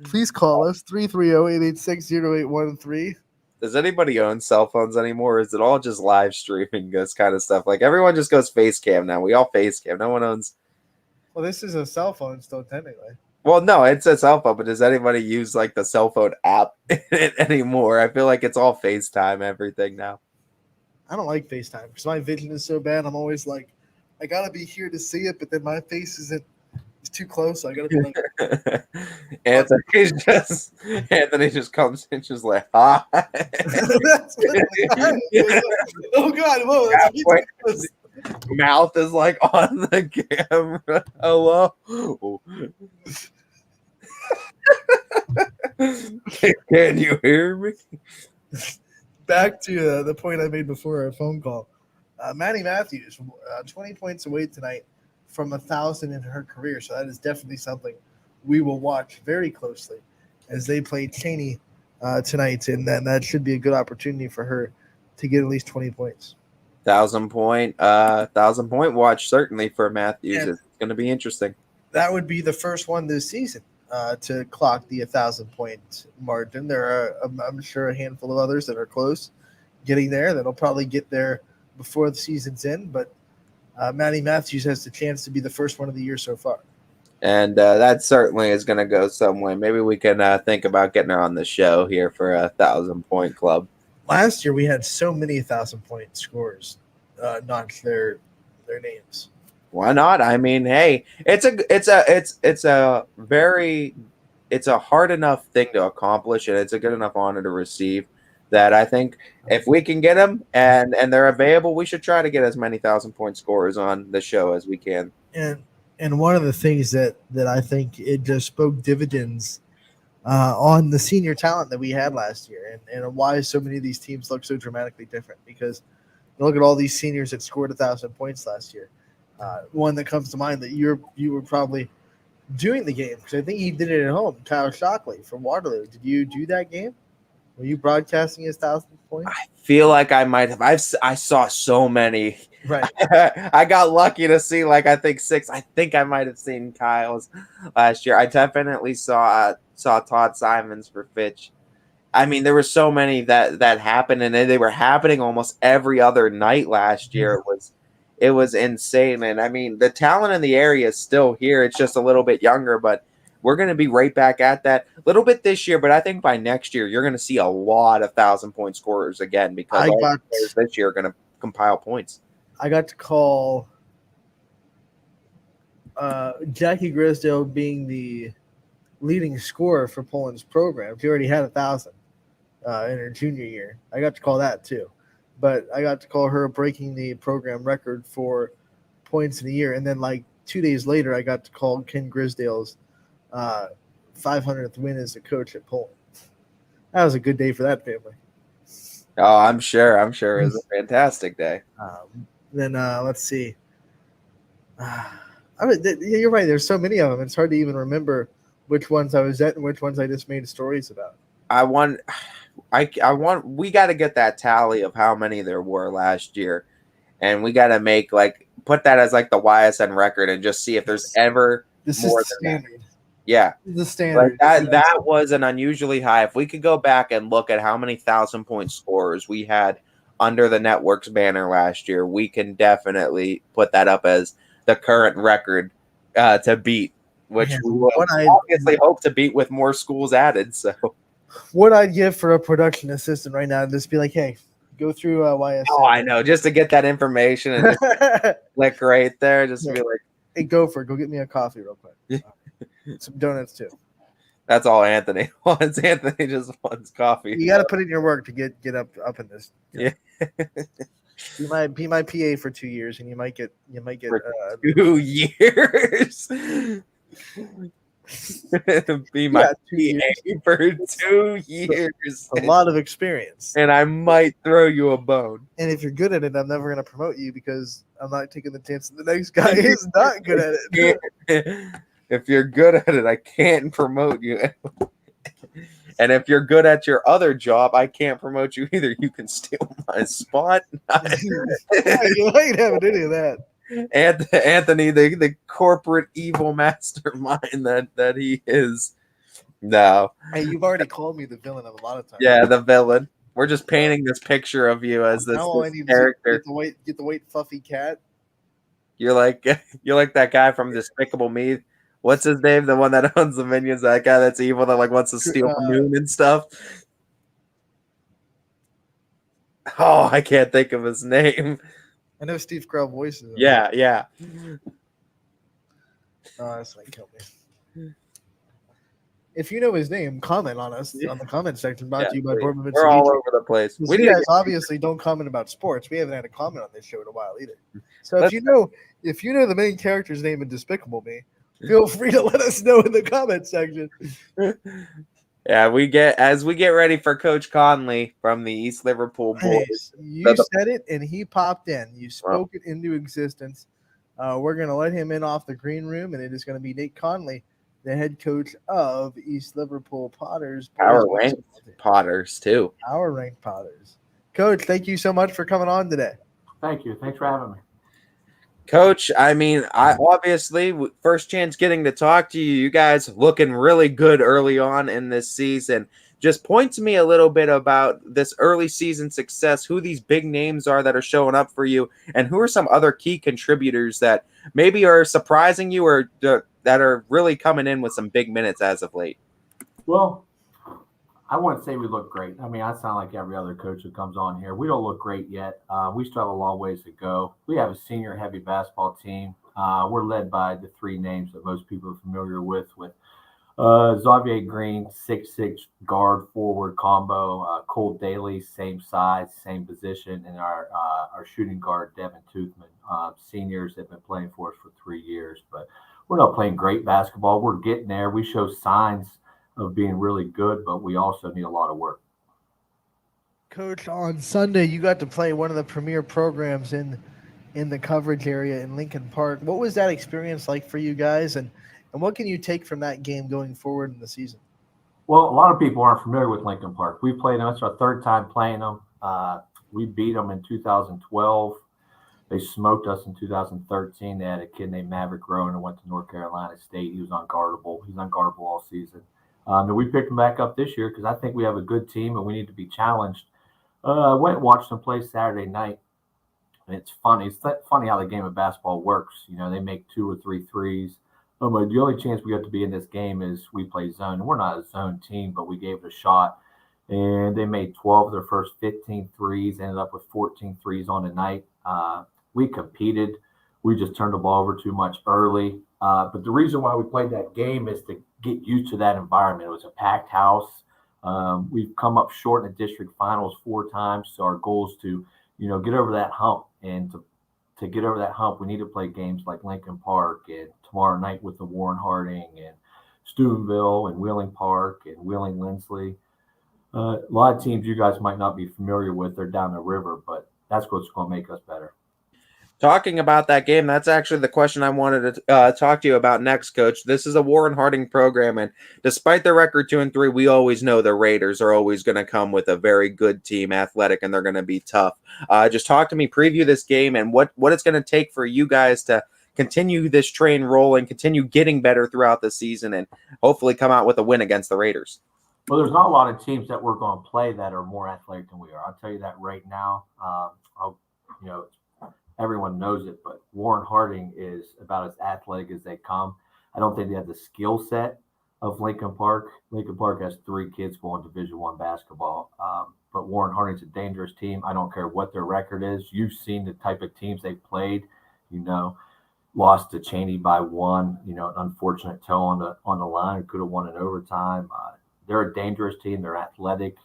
Please call us 330-886-0813. Does anybody own cell phones anymore? Is it all just live streaming this kind of stuff? Like everyone just goes face cam now. We all face cam. No one owns. Well, this is a cell phone still technically. Well, no, it's a cell phone, but does anybody use like the cell phone app anymore? I feel like it's all FaceTime everything now. I don't like FaceTime because my vision is so bad. I'm always like, I gotta be here to see it, but then my face it's too close. So I gotta be like. Anthony just comes in just like, hi. Oh God! Whoa! That's Mouth is like on the camera. Hello. Can you hear me? Back to the point I made before our phone call. Maddie Matthews, 20 points away tonight from 1,000 in her career. So that is definitely something we will watch very closely as they play Cheney tonight. And that should be a good opportunity for her to get at least 20 points. 1,000 point watch certainly for Matthews. It's going to be interesting. That would be the first one this season to clock the 1,000-point margin. There are, I'm sure, a handful of others that are close getting there. That'll probably get there before the season's in. But Maddie Matthews has the chance to be the first one of the year so far. And that certainly is going to go some way. Maybe we can think about getting her on the show here for a 1,000-point club. Last year we had so many 1,000-point scores notch their names. Why not? I mean, hey, it's a hard enough thing to accomplish, and it's a good enough honor to receive that I think if we can get them and they're available, we should try to get as many 1,000-point scorers on the show as we can. And one of the things that I think it just spoke dividends on the senior talent that we had last year, and why so many of these teams look so dramatically different. Because you look at all these seniors that scored 1,000 points last year. One that comes to mind that you were probably doing the game, because I think he did it at home. Kyle Shockley from Waterloo. Did you do that game? Were you broadcasting his 1,000 points? I feel like I might have. I saw so many. Right. I got lucky to see I think 6. I think I might have seen Kyle's last year. I definitely saw Todd Simons for Fitch. I mean, there were so many that happened, and they were happening almost every other night last year. It was insane. And I mean, the talent in the area is still here. It's just a little bit younger, but we're going to be right back at that a little bit this year. But I think by next year, you're going to see a lot of 1,000-point scorers again, because all the players this year are going to compile points. I got to call Jackie Grisdale being the leading scorer for Poland's program. She already had 1,000 in her junior year. I got to call that too. But I got to call her breaking the program record for points in a year. And then 2 days later, I got to call Ken Grisdale's 500th win as a coach at Poland. That was a good day for that family. Oh, I'm sure. It was a fantastic day. Then let's see. You're right. There's so many of them. It's hard to even remember which ones I was at and which ones I just made stories about. We got to get that tally of how many there were last year, and we got to make put that as the YSN record and just see if there's ever more than that. Yeah, the standard. That was an unusually high. If we could go back and look at how many 1,000-point scorers we had under the network's banner last year, we can definitely put that up as the current record to beat, which we will obviously hope to beat with more schools added. So, what I'd give for a production assistant right now, just be like, hey, go through YSN. Oh, I know, just to get that information and just click right there, just to be like, hey, go get me a coffee real quick. Some donuts too. That's all Anthony wants. Anthony just wants coffee. You got to put in your work to get up in this. Yeah. You might be my PA for 2 years, and you might get for 2 years. Be my PA for 2 years. A lot of experience. And I might throw you a bone. And if you're good at it, I'm never going to promote you, because I'm not taking the chance that the next guy is not good at it. If you're good at it, I can't promote you. And if you're good at your other job, I can't promote you either. You can steal my spot. You ain't having any of that. Anthony, the corporate evil mastermind that he is. No. Hey, you've already called me the villain of a lot of times. Yeah, the villain. We're just painting this picture of you as this character. Get the white fluffy cat. You're like that guy from Despicable Me. What's his name? The one that owns the Minions. That guy that's evil that wants to steal the moon and stuff. Oh, I can't think of his name. I know Steve Carell voices him. Yeah. Oh, that's like kill me. If you know his name, comment on us on the comment section. Brought to you by Boardman. We're all over the place. We guys obviously don't comment about sports. We haven't had a comment on this show in a while either. So if you know the main character's name in Despicable Me, feel free to let us know in the comment section. Yeah, as we get ready for Coach Conley from the East Liverpool Boys. You said it and he popped in. You spoke it into existence. We're going to let him in off the green room, and it is going to be Nate Conley, the head coach of East Liverpool Potters. Our ranked Potters, too. Our ranked Potters. Coach, thank you so much for coming on today. Thank you. Thanks for having me. Coach, I mean, I obviously first chance getting to talk to you. You guys looking really good early on in this season. Just point to me a little bit about this early season success, who these big names are that are showing up for you, and who are some other key contributors that maybe are surprising you or that are really coming in with some big minutes as of late. Well, I wouldn't say we look great. I mean, I sound like every other coach who comes on here. We don't look great yet. We still have a long ways to go. We have a senior heavy basketball team. We're led by the three names that most people are familiar with Xavier Green, 6'6" guard forward combo, Cole Daly, same size, same position, and our shooting guard, Devin Toothman. Seniors have been playing for us for 3 years, but we're not playing great basketball. We're getting there. We show signs of being really good, but we also need a lot of work. Coach, on Sunday, you got to play one of the premier programs in the coverage area in Lincoln Park. What was that experience like for you guys, and what can you take from that game going forward in the season? Well, a lot of people aren't familiar with Lincoln Park. We played them. It's our third time playing them. We beat them in 2012. They smoked us in 2013. They had a kid named Maverick Rowan who went to North Carolina State. He was unguardable. He's unguardable all season. And we picked them back up this year because I think we have a good team and we need to be challenged. I went and watched them play Saturday night. And it's funny. It's funny how the game of basketball works. You know, they make 2 or 3 threes. The only chance we have to be in this game is we play zone. We're not a zone team, but we gave it a shot. And they made 12 of their first 15 threes, ended up with 14 threes on the night. We competed. We just turned the ball over too much early. But the reason why we played that game is to get used to that environment. It was a packed house. We've come up short in the district finals 4 times. So our goal is to, get over that hump. And to get over that hump, we need to play games like Lincoln Park and tomorrow night with the Warren Harding and Steubenville and Wheeling Park and Wheeling Lindsley. A lot of teams you guys might not be familiar with. They're down the river, but that's what's going to make us better. Talking about that game, that's actually the question I wanted to talk to you about next, Coach. This is a Warren Harding program, and despite their record 2-3, we always know the Raiders are always going to come with a very good team, athletic, and they're going to be tough. Just talk to me, preview this game, and what it's going to take for you guys to continue this train rolling, continue getting better throughout the season, and hopefully come out with a win against the Raiders. Well, there's not a lot of teams that we're going to play that are more athletic than we are. I'll tell you that right now. Everyone knows it, but Warren Harding is about as athletic as they come. I don't think they have the skill set of Lincoln Park. Lincoln Park has 3 kids going Division I basketball. But Warren Harding's a dangerous team. I don't care what their record is. You've seen the type of teams they've played. Lost to Cheney by 1. An unfortunate toe on the line. Could have won in overtime. They're a dangerous team. They're athletic.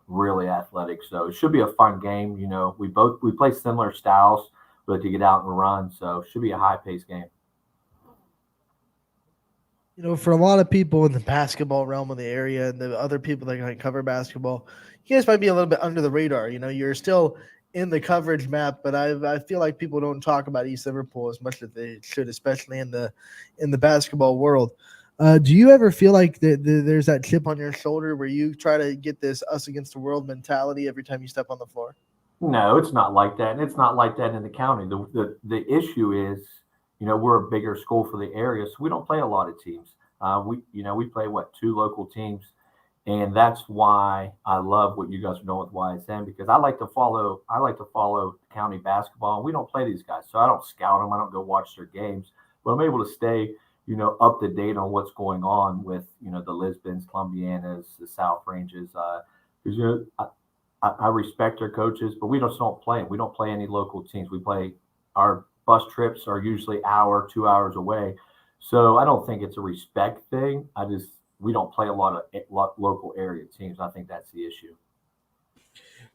Really athletic, so it should be a fun game. We play similar styles, but to get out and run, so it should be a high-paced game. For a lot of people in the basketball realm of the area and the other people that can cover basketball, you guys might be a little bit under the radar. You're still in the coverage map, but I feel like people don't talk about East Liverpool as much as they should, especially in the basketball world. Do you ever feel like there's that chip on your shoulder where you try to get this us against the world mentality every time you step on the floor? No, it's not like that. And it's not like that in the county. The issue is, we're a bigger school for the area, so we don't play a lot of teams. We play 2 local teams. And that's why I love what you guys are doing with YSN, because I like to follow county basketball. And we don't play these guys. So I don't scout them. I don't go watch their games, but I'm able to stay up to date on what's going on with, the Lisbons, Columbianas, the South Ranges. Because, I respect our coaches, but we just don't play. We don't play any local teams. Our bus trips are usually 2 hours away. So I don't think it's a respect thing. We don't play a lot of local area teams. I think that's the issue.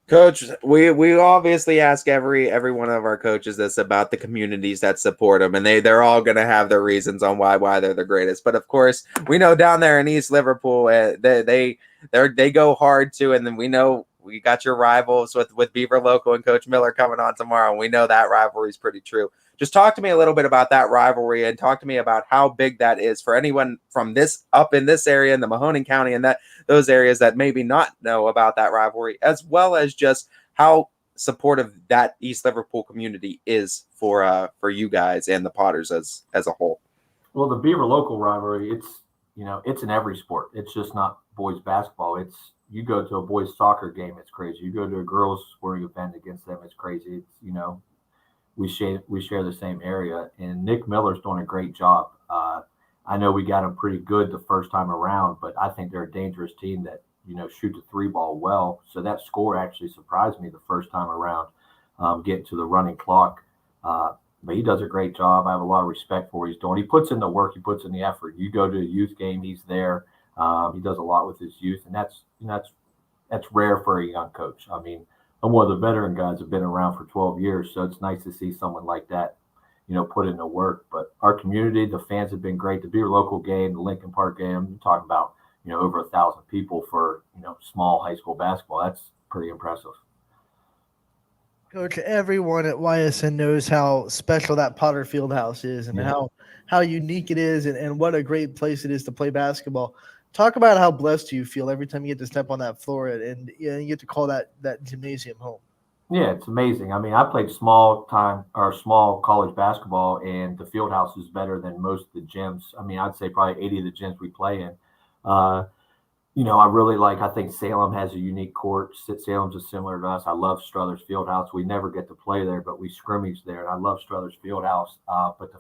Coach, we obviously ask every one of our coaches this about the communities that support them, and they're all going to have their reasons on why they're the greatest. But of course, we know down there in East Liverpool, they go hard too, and then we know we got your rivals with Beaver Local and Coach Miller coming on tomorrow, and we know that rivalry is pretty true. Just talk to me a little bit about that rivalry and talk to me about how big that is for anyone from up in this area in the Mahoning County and those areas that maybe not know about that rivalry, as well as just how supportive that East Liverpool community is for you guys and the Potters as a whole. Well, the Beaver local rivalry, it's in every sport. It's just not boys basketball. It's you go to a boys soccer game, it's crazy. You go to a girls sporting event against them, it's crazy. It's, we share the same area, and Nick Miller's doing a great job. I know we got him pretty good the first time around, but I think they're a dangerous team that shoot the three ball well. So that score actually surprised me the first time around, getting to the running clock. But he does a great job. I have a lot of respect for what he's doing. He puts in the work. He puts in the effort. You go to a youth game, he's there. He does a lot with his youth, and that's rare for a young coach. I mean, I'm one of the veteran guys who've been around for 12 years, so it's nice to see someone like that, put in the work. But our community, the fans have been great. The Beaver local game, the Lincoln Park game, I'm talking about, over 1,000 people for, small high school basketball. That's pretty impressive. Coach, everyone at YSN knows how special that Potter Fieldhouse is and how unique it is and what a great place it is to play basketball. Talk about how blessed you feel every time you get to step on that floor and you get to call that gymnasium home. Yeah, it's amazing. I mean, I played small college basketball, and the field house is better than most of the gyms. I mean, I'd say probably 80 of the gyms we play in. I think Salem has a unique court. Salem's is similar to us. I love Struthers Fieldhouse. We never get to play there, but we scrimmage there, and I love Struthers Fieldhouse. But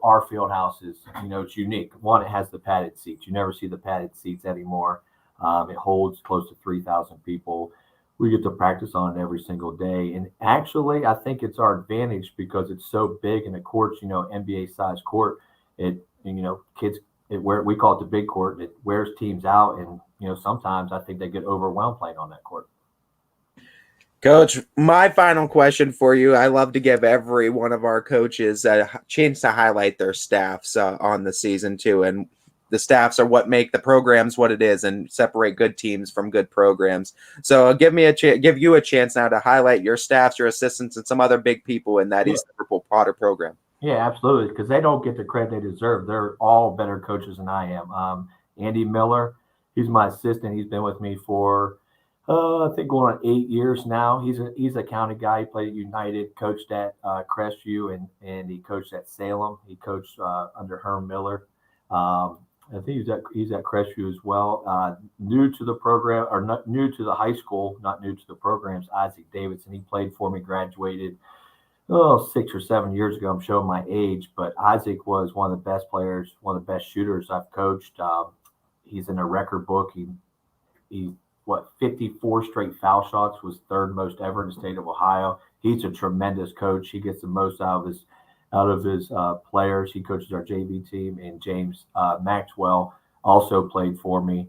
our Fieldhouse is, it's unique. One, it has the padded seats. You never see the padded seats anymore. It holds close to 3,000 people. We get to practice on it every single day. And actually, I think it's our advantage because it's so big and the court's, NBA size court. Kids, we call it the big court. It wears teams out. And, sometimes I think they get overwhelmed playing on that court. Coach, my final question for you. I love to give every one of our coaches a chance to highlight their staffs on the season too. And the staffs are what make the programs what it is and separate good teams from good programs. So give you a chance now to highlight your staffs, your assistants, and some other big people in that East Liverpool Potter program. Yeah, absolutely, because they don't get the credit they deserve. They're all better coaches than I am. Andy Miller, he's my assistant. He's been with me for, I think, going on 8 years now. He's a county guy. He played at United, coached at Crestview, and he coached at Salem. He coached under Herm Miller. I think he's at Crestview as well. New to the program, or not new to the high school, not new to the programs. Isaac Davidson. He played for me, graduated 6 or 7 years ago. I'm showing my age, but Isaac was one of the best players, one of the best shooters I've coached. He's in a record book. He 54 straight foul shots, was third most ever in the state of Ohio. He's a tremendous coach. He gets the most out of his players. He coaches our JV team, and James Maxwell also played for me.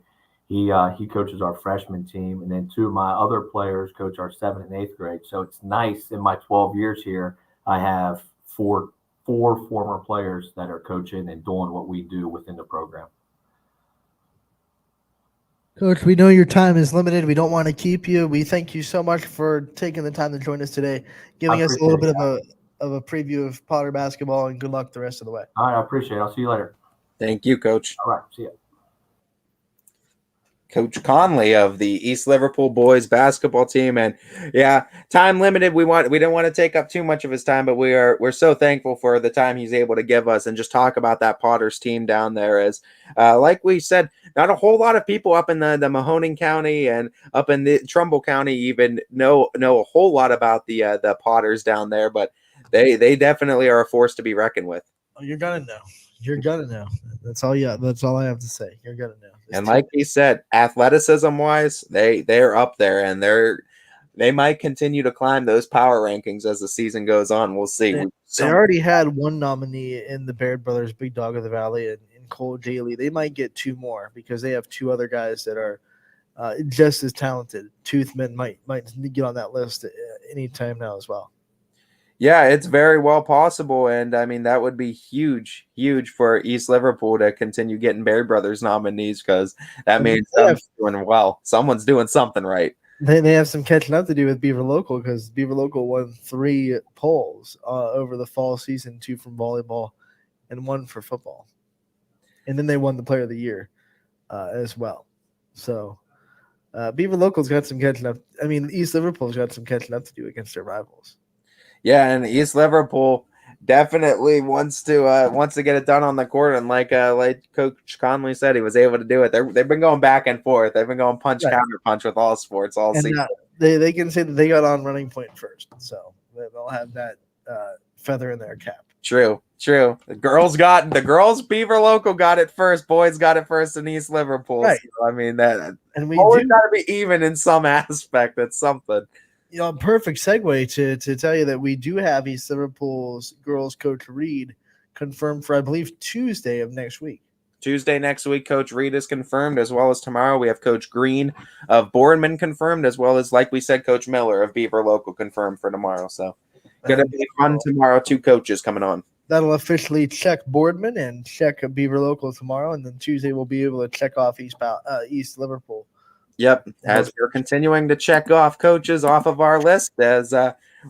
He coaches our freshman team, and then two of my other players coach our 7th and 8th grade. So it's nice. In my 12 years here, I have four former players that are coaching and doing what we do within the program. Coach, we know your time is limited. We don't want to keep you. We thank you so much for taking the time to join us today, giving us a little bit of a preview of Potter basketball, and good luck the rest of the way. All right, I appreciate it. I'll see you later. Thank you, Coach. All right, see you. Coach Conley of the East Liverpool boys basketball team. And yeah, time limited. We don't want to take up too much of his time, but we're so thankful for the time he's able to give us and just talk about that Potters team down there. As like we said, not a whole lot of people up in the Mahoning County and up in the Trumbull County even know a whole lot about the Potters down there, but they definitely are a force to be reckoned with. Oh, you're gonna know. You're gonna know. That's all. Yeah, that's all I have to say. You're gonna know. And like he said, athleticism wise, they're up there, and they might continue to climb those power rankings as the season goes on. We'll see. They already had one nominee in the Baird Brothers Big Dog of the Valley and Cole Daly. They might get two more because they have two other guys that are just as talented. Toothman might get on that list anytime now as well. Yeah, it's very well possible, and I mean that would be huge for East Liverpool to continue getting Baird Brothers nominees, because that means someone's doing well. Someone's doing something right. They have some catching up to do with Beaver Local, because Beaver Local won 3 polls over the fall season, 2 from volleyball and 1 for football, and then they won the Player of the Year as well. So Beaver Local's got some catching up. I mean, East Liverpool's got some catching up to do against their rivals. Yeah, and East Liverpool definitely wants to get it done on the court, and like Coach Conley said, he was able to do it. They've been going back and forth. They've been going punch counter punch with all sports all season. They can say that they got on Running Point first, so they'll have that feather in their cap. True. The girls Beaver Local got it first. Boys got it first in East Liverpool. Right. So, I mean that, and we always got to be even in some aspect. That's something. Perfect segue to tell you that we do have East Liverpool's girls coach Reed confirmed for, I believe, Tuesday of next week. Tuesday next week, Coach Reed is confirmed, as well as tomorrow we have Coach Green of Boardman confirmed, as well as, like we said, Coach Miller of Beaver Local confirmed for tomorrow. So gonna be fun tomorrow. 2 coaches coming on. That'll officially check Boardman and check Beaver Local tomorrow, and then Tuesday we'll be able to check off East Liverpool. Yep, as we're continuing to check off coaches off of our list as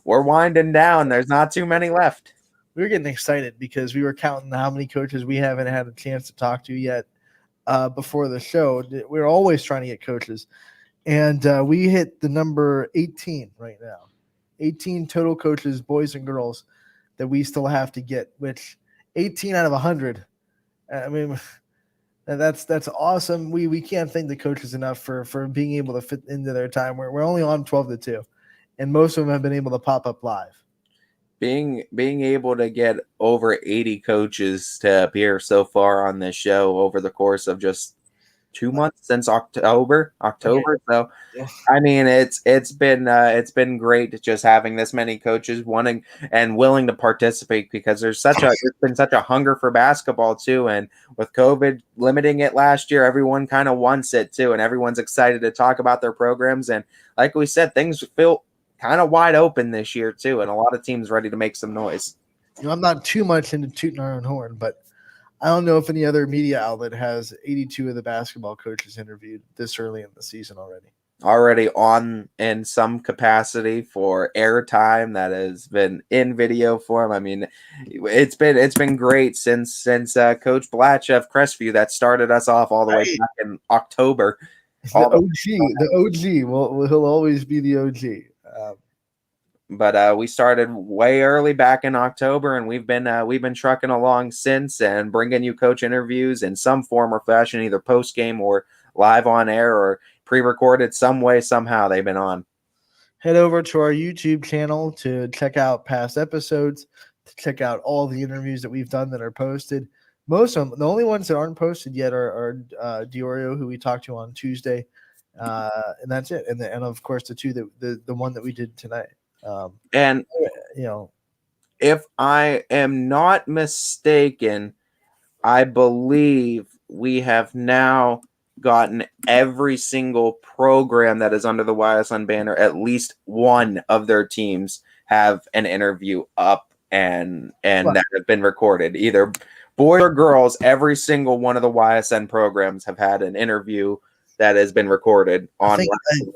we're winding down. There's not too many left. We were getting excited because we were counting how many coaches we haven't had a chance to talk to yet before the show. We're always trying to get coaches, and we hit the number 18 right now. 18 total coaches, boys and girls, that we still have to get, which 18 out of 100. I mean, that's awesome. We can't thank the coaches enough for being able to fit into their time. We're only on 12-2, and most of them have been able to pop up live. Being able to get over 80 coaches to appear so far on this show over the course of just 2 months since October. So, I mean, it's been great just having this many coaches wanting and willing to participate, because there's been such a hunger for basketball too. And with COVID limiting it last year, everyone kind of wants it too, and everyone's excited to talk about their programs. And like we said, things feel kind of wide open this year too, and a lot of teams ready to make some noise. I'm not too much into tooting our own horn, but I don't know if any other media outlet has 82 of the basketball coaches interviewed this early in the season already. Already on in some capacity for airtime that has been in video form. I mean, it's been great since Coach Blatch of Crestview that started us off all the way back in October. The OG. Well, he'll always be the OG. But we started way early back in October, and we've been trucking along since and bringing you coach interviews in some form or fashion, either post game or live on air or pre-recorded. Some way, somehow they've been on. Head over to our YouTube channel to check out past episodes, to check out all the interviews that we've done that are posted. Most of them, the only ones that aren't posted yet are Diorio, who we talked to on Tuesday, and that's it. And of course the two the one that we did tonight. And if I am not mistaken, I believe we have now gotten every single program that is under the YSN banner. At least one of their teams have an interview up and that have been recorded, either boys or girls. Every single one of the YSN programs have had an interview that has been recorded on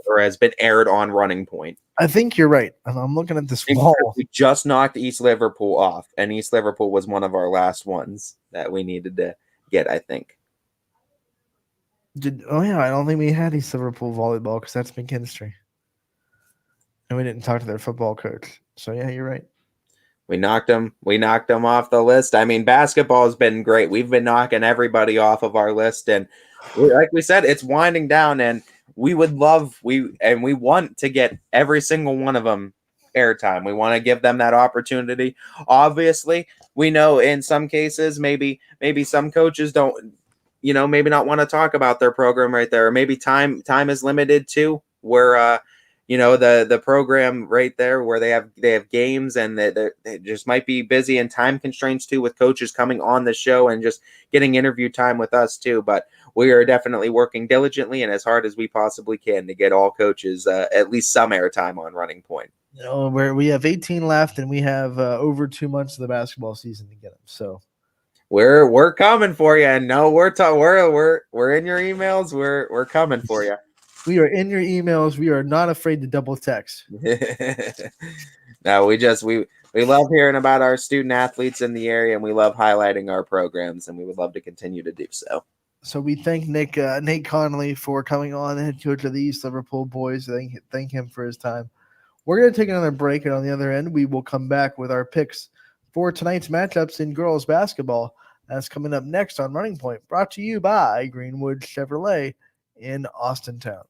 or has been aired on Running Point. I think you're right. I'm looking at this wall. We just knocked East Liverpool off, and East Liverpool was one of our last ones that we needed to get, I think. I don't think we had East Liverpool volleyball because that's McKinstry. And we didn't talk to their football coach. So, yeah, you're right. We knocked them off the list. I mean, basketball has been great. We've been knocking everybody off of our list, and like we said, it's winding down, and we want to get every single one of them airtime. We want to give them that opportunity. Obviously, we know in some cases, maybe some coaches don't, maybe not want to talk about their program right there, or maybe time is limited too, where the program right there where they have games and they just might be busy, and time constraints too with coaches coming on the show and just getting interview time with us too. But we are definitely working diligently and as hard as we possibly can to get all coaches at least some airtime on Running Point. Where we have 18 left, and we have over 2 months of the basketball season to get them. So we're coming for you, and no, we're in your emails. We're coming for you. We are in your emails. We are not afraid to double text. No, we love hearing about our student athletes in the area, and we love highlighting our programs, and we would love to continue to do so. So we thank Nate Conley for coming on, head coach of the East Liverpool boys. Thank him for his time. We're going to take another break, and on the other end, we will come back with our picks for tonight's matchups in girls basketball. That's coming up next on Running Point, brought to you by Greenwood Chevrolet in Austintown.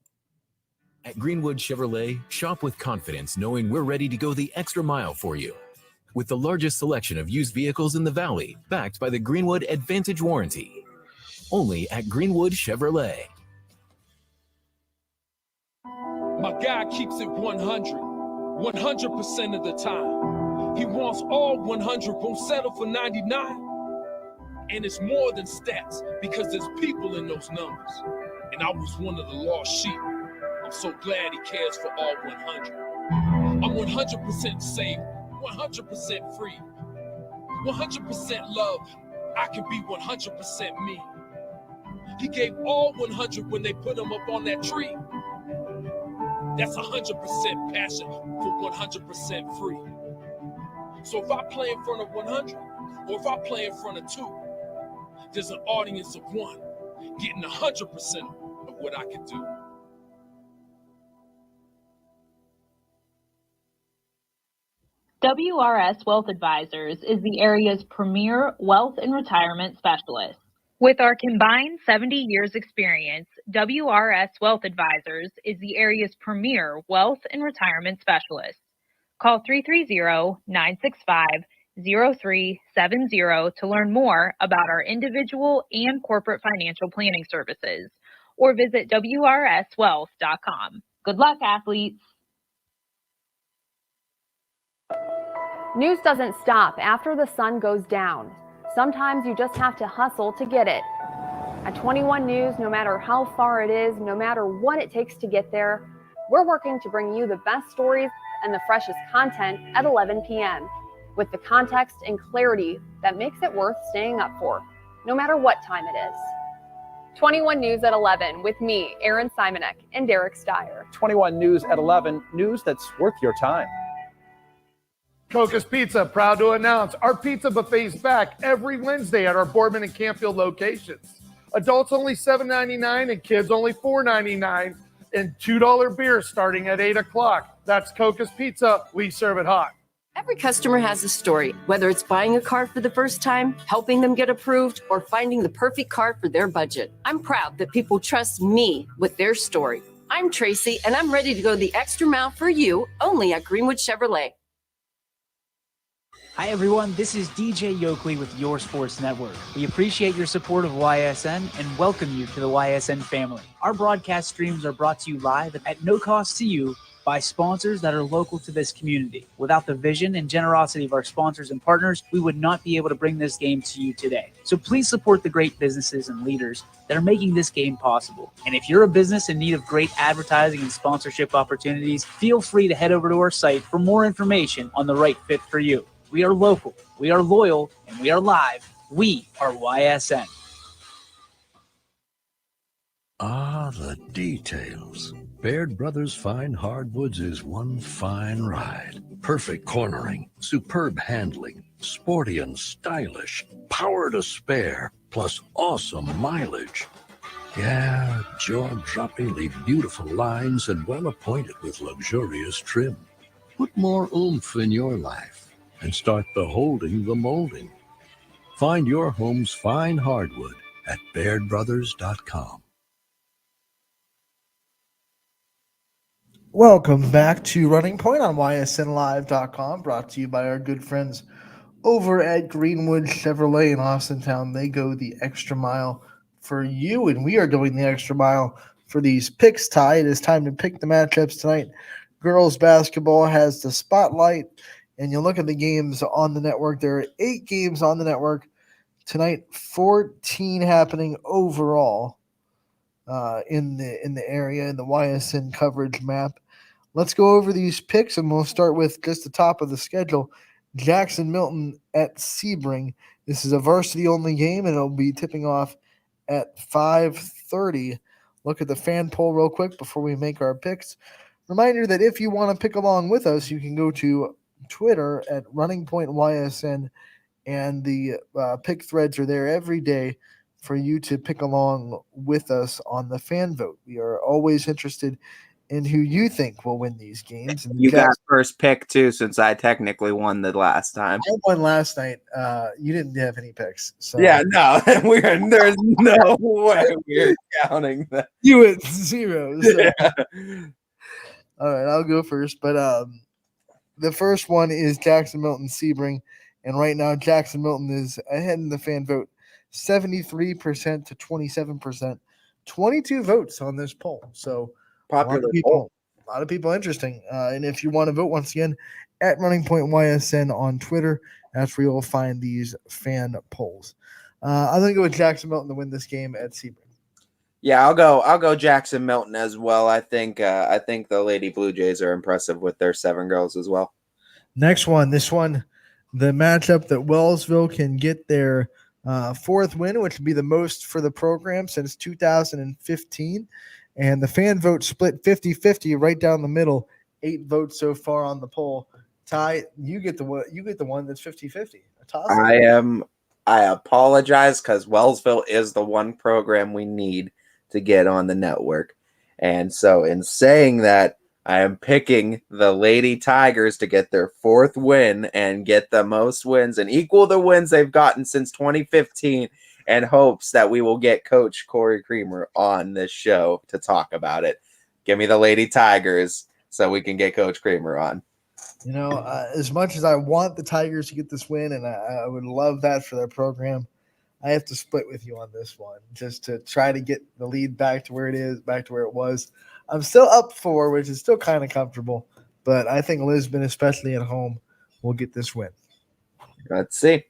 At Greenwood Chevrolet, shop with confidence knowing we're ready to go the extra mile for you. With the largest selection of used vehicles in the Valley, backed by the Greenwood Advantage Warranty. Only at Greenwood Chevrolet. My guy keeps it 100% of the time. He wants all 100, won't settle for 99. And it's more than stats, because there's people in those numbers. And I was one of the lost sheep. I'm so glad he cares for all 100. I'm 100% safe, 100% free, 100% love. I can be 100% me. He gave all 100 when they put him up on that tree. That's 100% passion for 100% free. So if I play in front of 100, or if I play in front of 2, there's an audience of 1 getting 100% of what I can do. WRS Wealth Advisors is the area's premier wealth and retirement specialist. With our combined 70 years experience, WRS Wealth Advisors is the area's premier wealth and retirement specialist. Call 330-965-0370 to learn more about our individual and corporate financial planning services, or visit wrswealth.com. Good luck, athletes. News doesn't stop after the sun goes down. Sometimes you just have to hustle to get it. At 21 News, no matter how far it is, no matter what it takes to get there, we're working to bring you the best stories and the freshest content at 11 p.m. with the context and clarity that makes it worth staying up for, no matter what time it is. 21 News at 11 with me, Erin Simonek, and Derek Steyer. 21 News at 11, news that's worth your time. Coca's Pizza, proud to announce our pizza buffet is back every Wednesday at our Boardman and Campfield locations. Adults only $7.99 and kids only $4.99, and $2 beers starting at 8 o'clock. That's Coca's Pizza. We serve it hot. Every customer has a story, whether it's buying a car for the first time, helping them get approved, or finding the perfect car for their budget. I'm proud that people trust me with their story. I'm Tracy, and I'm ready to go the extra mile for you, only at Greenwood Chevrolet. Hi everyone, this is DJ Yoakley with Your Sports Network. We appreciate your support of YSN and welcome you to the YSN family. Our broadcast streams are brought to you live at no cost to you by sponsors that are local to this community. Without the vision and generosity of our sponsors and partners, we would not be able to bring this game to you today. So please support the great businesses and leaders that are making this game possible. And if you're a business in need of great advertising and sponsorship opportunities, feel free to head over to our site for more information on the right fit for you. We are local, we are loyal, and we are live. We are YSN. Ah, the details. Baird Brothers Fine Hardwoods is one fine ride. Perfect cornering, superb handling, sporty and stylish, power to spare, plus awesome mileage. Yeah, jaw-droppingly beautiful lines and well appointed with luxurious trim. Put more oomph in your life and start beholding the molding. Find your home's fine hardwood at BairdBrothers.com. Welcome back to Running Point on YSNLive.com, brought to you by our good friends over at Greenwood Chevrolet in Austintown. They go the extra mile for you, and we are going the extra mile for these picks. Ty, it is time to pick the matchups tonight. Girls basketball has the spotlight, and you look at the games on the network. There are 8 games on the network tonight, 14 happening overall in the area, in the YSN coverage map. Let's go over these picks, and we'll start with just the top of the schedule. Jackson Milton at Sebring. This is a varsity-only game, and it'll be tipping off at 5:30. Look at the fan poll real quick before we make our picks. Reminder that if you want to pick along with us, you can go to Twitter at Running Point YSN, and the pick threads are there every day for you to pick along with us on the fan vote. We are always interested in who you think will win these games. And You got first pick too, since I technically won the last time. I won last night. You didn't have any picks. So Yeah, no, there's no way we're counting that. You at 0. So. Yeah. All right, I'll go first. But the first one is Jackson Milton Sebring. And right now, Jackson Milton is ahead in the fan vote, 73% to 27%. 22 votes on this poll. So popular a lot of people interesting. And if you want to vote, once again, at Running Point YSN on Twitter, that's where you'll find these fan polls. I'm going to go with Jackson Milton to win this game at Sebring. Yeah, I'll go Jackson Milton as well. I think the Lady Blue Jays are impressive with their 7 girls as well. Next one, this one, the matchup that Wellsville can get their 4th win, which would be the most for the program since 2015. And the fan vote split 50-50 right down the middle. 8 votes so far on the poll. Ty, you get the one that's 50-50. I apologize because Wellsville is the one program we need to get on the network. And so in saying that, I am picking the Lady Tigers to get their 4th win and get the most wins and equal the wins they've gotten since 2015, and hopes that we will get Coach Corey Creamer on this show to talk about it. Give me the Lady Tigers so we can get Coach Creamer on. You know, as much as I want the Tigers to get this win, and I would love that for their program, I have to split with you on this one just to try to get the lead back to where it was. I'm still up 4, which is still kind of comfortable, but I think Lisbon, especially at home, will get this win. Let's see.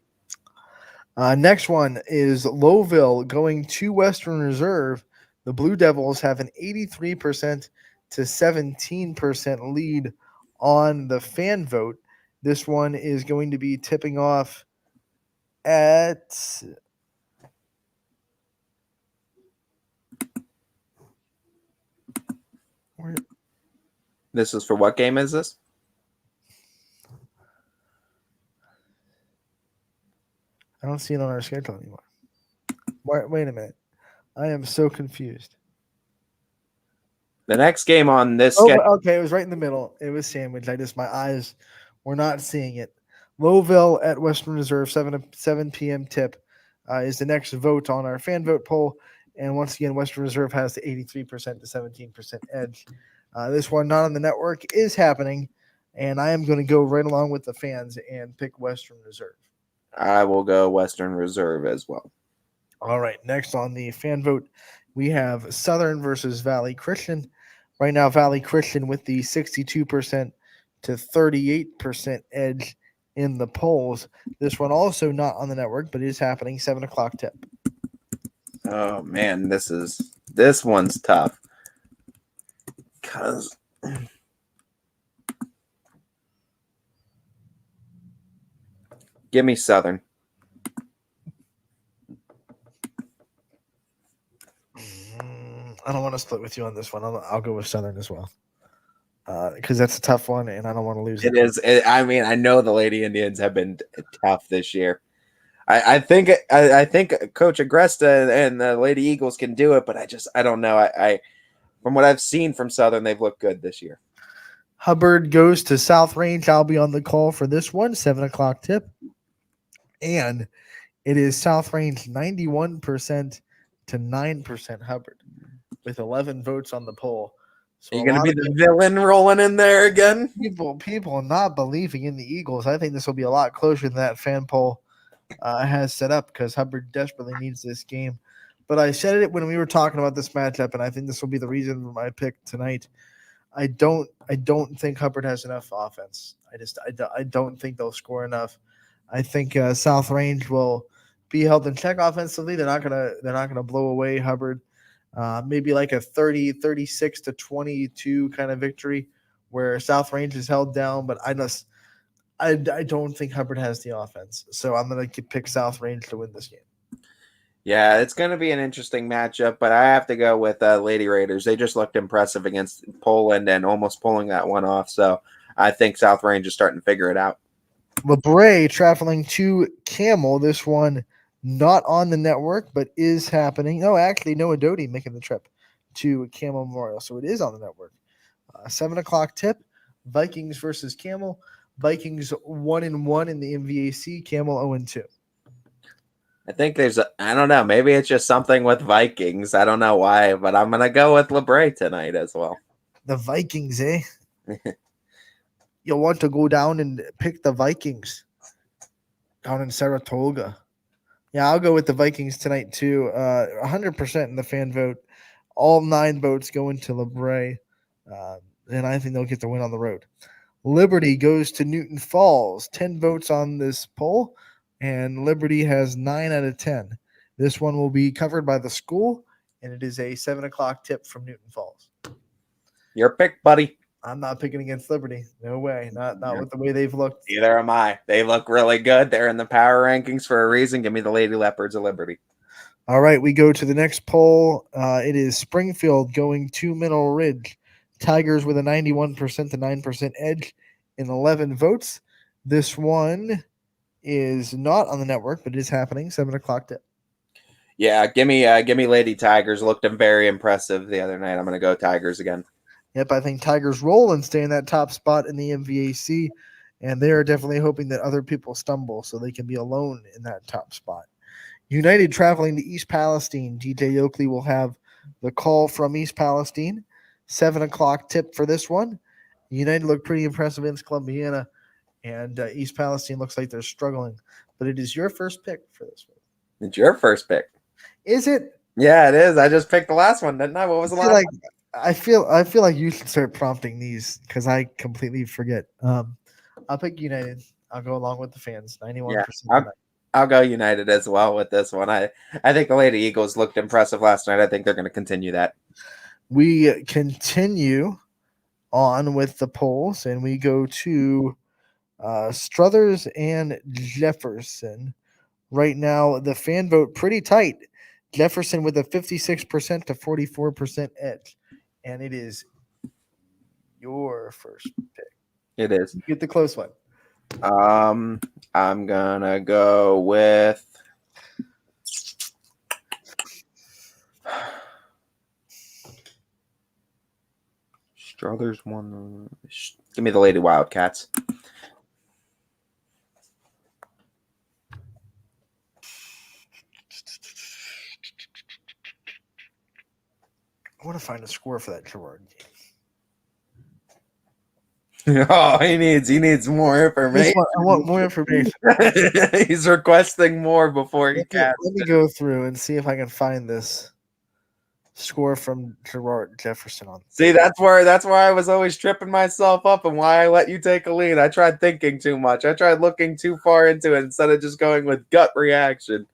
Next one is Lowville going to Western Reserve. The Blue Devils have an 83% to 17% lead on the fan vote. This one is going to be tipping off at This is for what game is this? I don't see it on our schedule anymore. Wait a minute. I am so confused. The next game on this schedule. Okay, it was right in the middle. It was sandwiched. My eyes were not seeing it. Lowville at Western Reserve, 7 p.m. tip is the next vote on our fan vote poll. And once again, Western Reserve has the 83% to 17% edge. This one, not on the network, is happening. And I am going to go right along with the fans and pick Western Reserve. I will go Western Reserve as well. All right, next on the fan vote, we have Southern versus Valley Christian. Right now, Valley Christian with the 62% to 38% edge in the polls. This one also not on the network, but is happening, 7 o'clock tip. Oh, man, this one's tough. Because give me Southern. I don't want to split with you on this one. I'll go with Southern as well. Because that's a tough one, and I don't want to lose it. It is. I mean, I know the Lady Indians have been tough this year. I think Coach Agresta and the Lady Eagles can do it, but I don't know. I from what I've seen from Southern, they've looked good this year. Hubbard goes to South Range. I'll be on the call for this one, 7 o'clock tip. And it is South Range 91% to 9% Hubbard with 11 votes on the poll. So you're going to be the villain rolling in there again? People not believing in the Eagles. I think this will be a lot closer than that fan poll has set up because Hubbard desperately needs this game. But I said it when we were talking about this matchup, and I think this will be the reason for my pick tonight. I don't think Hubbard has enough offense. I don't think they'll score enough. I think South Range will be held in check offensively. They're not gonna blow away Hubbard. Maybe like a 36 to 22 kind of victory where South Range is held down. But I don't think Hubbard has the offense. So I'm gonna pick South Range to win this game. Yeah, it's going to be an interesting matchup, but I have to go with Lady Raiders. They just looked impressive against Poland and almost pulling that one off. So I think South Range is starting to figure it out. LeBray traveling to Camel. This one Not on the network, but is happening. No, actually, Noah Doty making the trip to Camel Memorial. So it is on the network. 7 o'clock tip, Vikings versus Camel. Vikings 1-1 in the MVAC, Camel 0-2. I think I don't know, maybe it's just something with Vikings. I don't know why, but I'm going to go with LeBray tonight as well. The Vikings, eh? You'll want to go down and pick the Vikings down in Saratoga. Yeah, I'll go with the Vikings tonight too. 100% in the fan vote. All 9 votes going to LeBray. And I think they'll get the win on the road. Liberty goes to Newton Falls. 10 votes on this poll, and Liberty has 9 out of 10. This one will be covered by the school, and it is a 7 o'clock tip from Newton Falls. Your pick, buddy. I'm not picking against Liberty. No way. Not with the way they've looked. Neither am I. They look really good. They're in the power rankings for a reason. Give me the Lady Leopards of Liberty. All right, we go to the next poll. It is Springfield going to Mineral Ridge. Tigers with a 91% to 9% edge in 11 votes. This one is not on the network, but it is happening. 7 o'clock tip. Yeah, give me Lady Tigers. Looked very impressive the other night. I'm going to go Tigers again. Yep, I think Tigers roll and stay in that top spot in the MVAC, and they are definitely hoping that other people stumble so they can be alone in that top spot. United traveling to East Palestine. DJ Oakley will have the call from East Palestine. 7 o'clock tip for this one. United look pretty impressive against Columbiana, and East Palestine looks like they're struggling. But it is your first pick for this one. It's your first pick. Is it? Yeah, it is. I just picked the last one, didn't I? What was the last one? I feel like you should start prompting these because I completely forget. I'll pick United. I'll go along with the fans. 91%. Yeah, I'll go United as well with this one. I think the Lady Eagles looked impressive last night. I think they're going to continue that. We continue on with the polls, and we go to Struthers and Jefferson. Right now, the fan vote pretty tight. Jefferson with a 56% to 44% edge. And it is your first pick. It is. You get the close one. I'm gonna go with Struthers one. Give me the Lady Wildcats. I want to find a score for that Gerard game. Oh, he needs more information. I want more information. He's requesting more before he can. Let me go through and see if I can find this score from Gerard Jefferson on. See, that's why I was always tripping myself up and why I let you take a lead. I tried thinking too much. I tried looking too far into it instead of just going with gut reaction.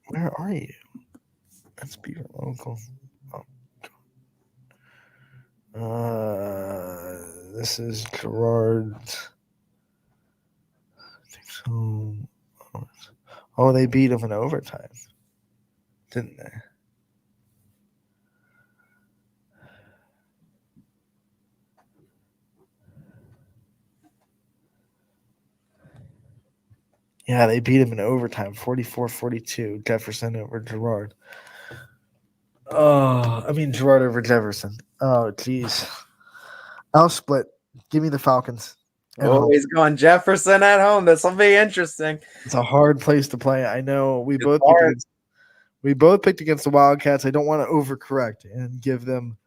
Where are you? Let's be local. This is Gerard. I think so. Oh, they beat him in overtime, didn't they? Yeah, they beat him in overtime, 44-42, Jefferson over Gerard. Gerard over Jefferson. Oh, geez. I'll split. Give me the Falcons. Always going Jefferson at home. This will be interesting. It's a hard place to play. I know we both picked against the Wildcats. I don't want to overcorrect and give them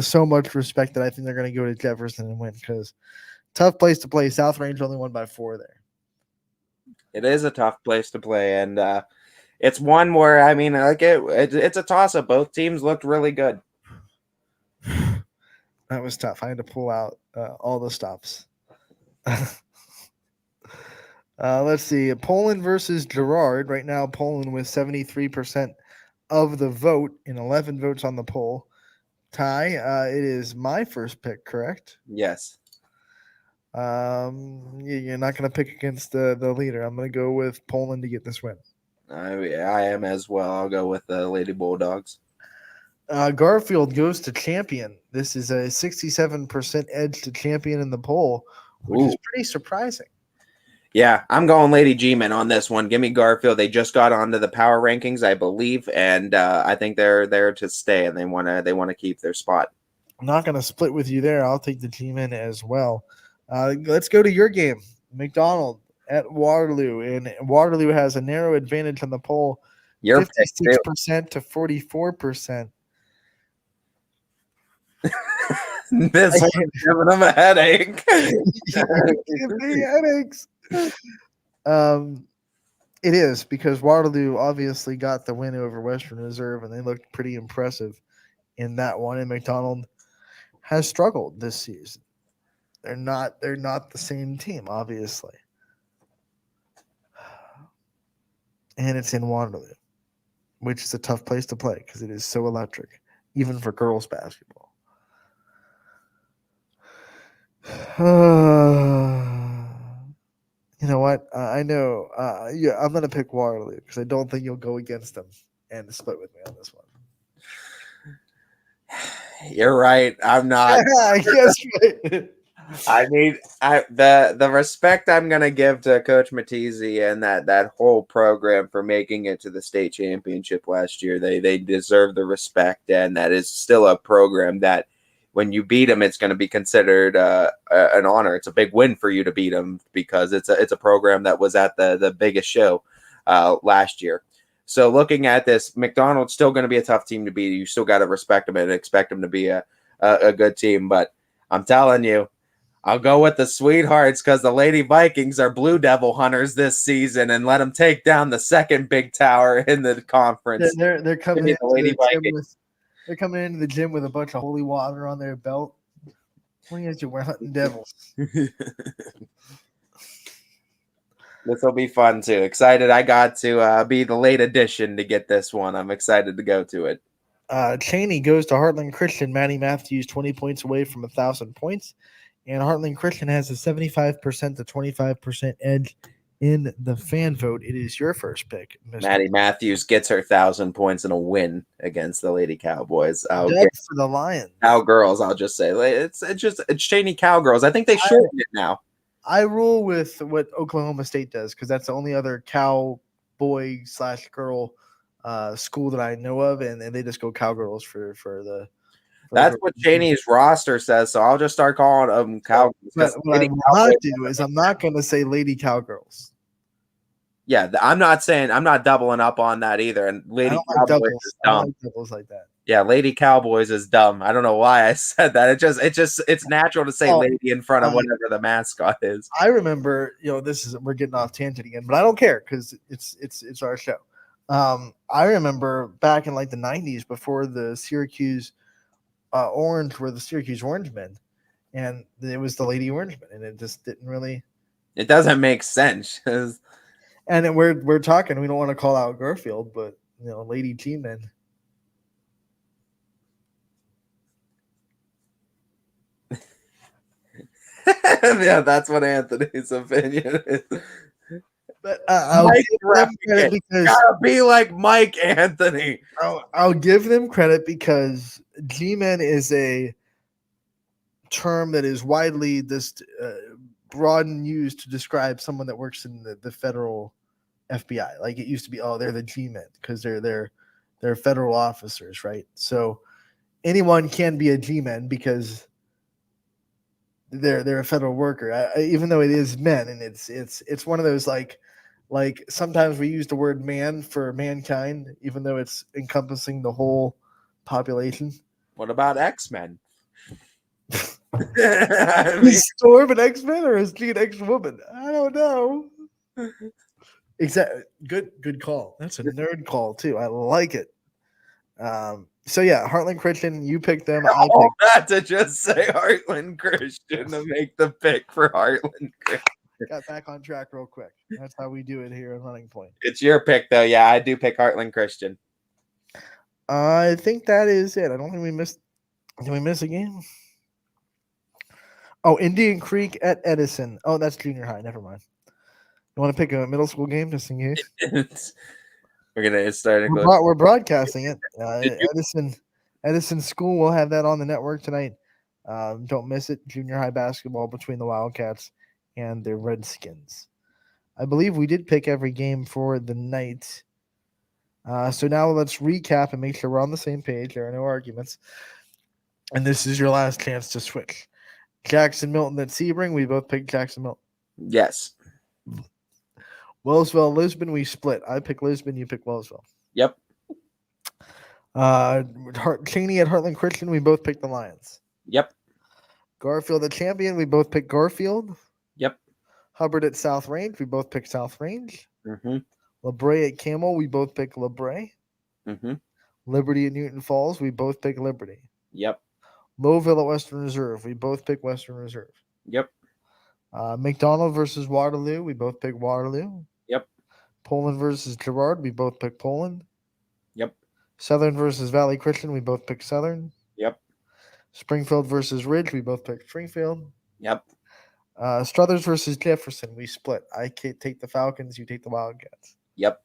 so much respect that I think they're going to go to Jefferson and win because tough place to play. South Range only won by 4 there. It is a tough place to play, and it's one where it's a toss-up. Both teams looked really good. That was tough. I had to pull out all the stops. Let's see. Poland versus Gerard. Right now, Poland with 73% of the vote and 11 votes on the poll. Ty, it is my first pick, correct? Yes. You're not going to pick against the leader. I'm going to go with Poland to get this win. I am as well. I'll go with the Lady Bulldogs. Garfield goes to champion. This is a 67% edge to champion in the poll, which is pretty surprising. Yeah, I'm going Lady G-Men on this one. Give me Garfield. They just got onto the power rankings, I believe, and I think they're there to stay, and they want to keep their spot. I'm not going to split with you there. I'll take the G-Men as well. Let's go to your game, McDonald at Waterloo, and Waterloo has a narrow advantage on the poll, 56% to 44%. This one's giving them a headache. Headaches. It is because Waterloo obviously got the win over Western Reserve, and they looked pretty impressive in that one. And McDonald has struggled this season. They're not the same team, obviously. And it's in Waterloo, which is a tough place to play because it is so electric, even for girls basketball. You know what? I know. Yeah, I'm going to pick Waterloo because I don't think you'll go against them and split with me on this one. You're right. I'm not. I guess right. the respect I'm gonna give to Coach Matizzi and that whole program for making it to the state championship last year. They deserve the respect, and that is still a program that when you beat them, it's going to be considered an honor. It's a big win for you to beat them because it's a program that was at the biggest show last year. So looking at this, McDonald's still going to be a tough team to beat. You still got to respect them and expect them to be a good team. But I'm telling you, I'll go with the Sweethearts because the Lady Vikings are Blue Devil hunters this season, and let them take down the second big tower in the conference. They're coming into the gym they're coming into the gym with a bunch of holy water on their belt. What do you we're hunting devils? This will be fun too. Excited I got to be the late addition to get this one. I'm excited to go to it. Cheney goes to Heartland Christian. Maddie Matthews 20 points away from 1,000 points. And Heartland Christian has a 75% to 25% edge in the fan vote. It is your first pick, Mr. Maddie Matthews gets her 1,000 points in a win against the Lady Cowboys. For the Lions. Cowgirls, I'll just say. It's Cheney Cowgirls. I think they shortened it now. I rule with what Oklahoma State does because that's the only other cowboy/girl school that I know of, and they just go Cowgirls for the. That's what Cheney's roster says, so I'll just start calling them Cowgirls. What I will not do is I'm not going to say Lady Cowgirls. Yeah, I'm not doubling up on that either. And Lady Cowboys is dumb. I don't like doubles like that. Yeah, Lady Cowboys is dumb. I don't know why I said that. It's natural to say lady in front of whatever the mascot is. I remember, we're getting off tangent again, but I don't care because it's our show. I remember back in like the 90s before the Syracuse Orange were the Syracuse Orangemen, and it was the Lady Orangemen, and it just didn't really. It doesn't make sense. And we're talking. We don't want to call out Garfield, but Lady G-Men. Yeah, that's what Anthony's opinion is. But I'll give them credit because gotta be like Mike Anthony. I'll give them credit because G-Men is a term that is widely broad and used to describe someone that works in the federal FBI. Like it used to be, they're the G-Men because they're federal officers, right? So anyone can be a G-Men because they're a federal worker, even though it is men, and it's one of those like sometimes we use the word man for mankind, even though it's encompassing the whole population. What about X-Men? Is Storm an X-Men or is she an X-Woman? I don't know. Exactly. Good call. That's a nerd call too. I like it. So yeah, Heartland Christian, you picked them. Not to just say Heartland Christian to make the pick for Heartland Christian. Got back on track real quick. That's how we do it here at Running Point. It's your pick though. Yeah, I do pick Heartland Christian. I think that is it. I don't think we missed. Did we miss a game? Oh, Indian Creek at Edison. Oh, that's junior high. Never mind. You want to pick a middle school game just in case? We're gonna start. We're broadcasting it. Edison School will have that on the network tonight. Don't miss it. Junior high basketball between the Wildcats and the Redskins. I believe we did pick every game for the night. So now let's recap and make sure we're on the same page. There are no arguments. And this is your last chance to switch. Jackson Milton at Sebring. We both picked Jackson Milton. Yes. Wellsville, Lisbon, we split. I pick Lisbon, you pick Wellsville. Yep. Cheney at Heartland Christian, we both picked the Lions. Yep. Garfield at Champion, we both picked Garfield. Yep. Hubbard at South Range, we both picked South Range. Mm-hmm. LeBray at Camel, we both picked LeBray. Mm-hmm. Liberty at Newton Falls, we both picked Liberty. Yep. Mobile at Western Reserve, we both picked Western Reserve. Yep. McDonald versus Waterloo, we both picked Waterloo. Yep. Poland versus Girard, we both picked Poland. Yep. Southern versus Valley Christian, we both picked Southern. Yep. Springfield versus Ridge, we both picked Springfield. Yep. Struthers versus Jefferson, we split. I take the Falcons, you take the Wildcats. Yep.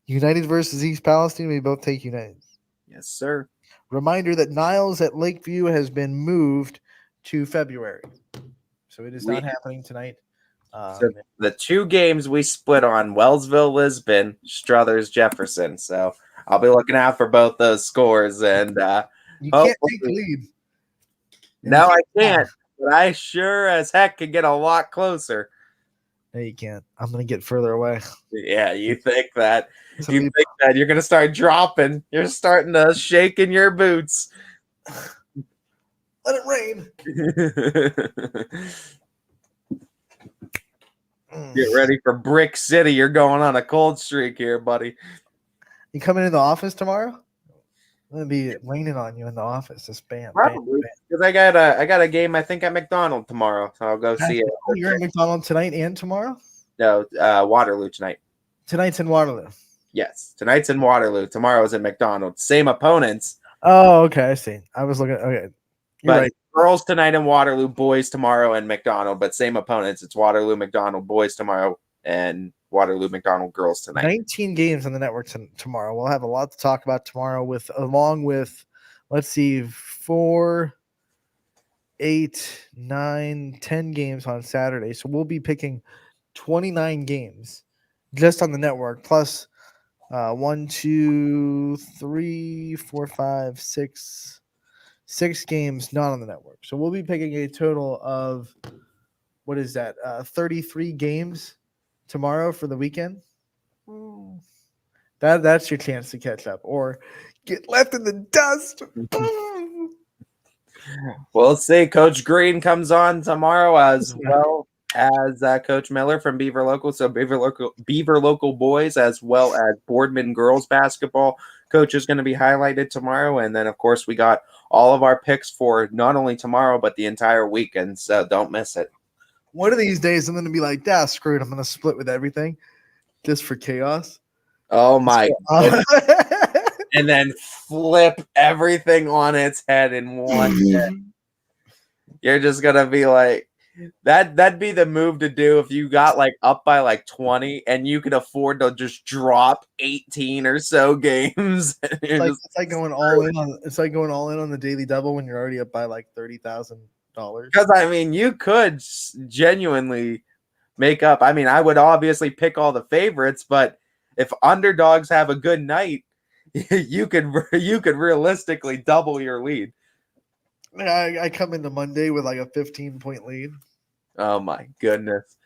United versus East Palestine, we both take United. Yes, sir. Reminder that Niles at Lakeview has been moved to February. So it is not happening tonight. So the two games we split on, Wellsville, Lisbon, Struthers, Jefferson. So I'll be looking out for both those scores. And you can't take the lead. No, I can't. But I sure as heck can get a lot closer. No, you can't. I'm going to get further away. Yeah, you think that. You think that you're going to start dropping. You're starting to shake in your boots. Let it rain. Get ready for Brick City. You're going on a cold streak here, buddy. You coming in the office tomorrow? I'm gonna be raining on you in the office. Just bam. Probably because I got a game I think at McDonald tomorrow, so I'll go see it. Oh, you're at McDonald tonight and tomorrow? No, Waterloo tonight. Tonight's in Waterloo. Yes, tonight's in Waterloo. Tomorrow's in McDonald. Same opponents. Oh, okay. I see. I was looking. Okay, you're right. Girls tonight in Waterloo, boys tomorrow in McDonald, but same opponents. It's Waterloo, McDonald, boys tomorrow, and Waterloo, McDonald, girls tonight. 19 games on the network tomorrow. We'll have a lot to talk about tomorrow along with, let's see, 4, 8, 9, 10 games on Saturday. So we'll be picking 29 games just on the network, plus 1, 2, 3, 4, 5, 6 games not on the network. So we'll be picking a total of, what is that, 33 games tomorrow for the weekend. That's your chance to catch up or get left in the dust. We'll see. Coach Green comes on tomorrow as well as Coach Miller from Beaver Local. So Beaver Local boys as well as Boardman girls basketball coach is going to be highlighted tomorrow. And then, of course, we got all of our picks for not only tomorrow, but the entire weekend. So don't miss it. One of these days, I'm going to be like, screw it. I'm going to split with everything just for chaos. Oh, my God. And then flip everything on its head in one day. You're just going to be like, that'd be the move to do if you got like up by like 20 and you could afford to just drop 18 or so games. It's like going all in on the daily double when you're already up by like $30,000. Because I mean, you could genuinely make up. I mean, I would obviously pick all the favorites, but if underdogs have a good night, you could realistically double your lead. I come into Monday with like a 15-point lead. Oh my goodness!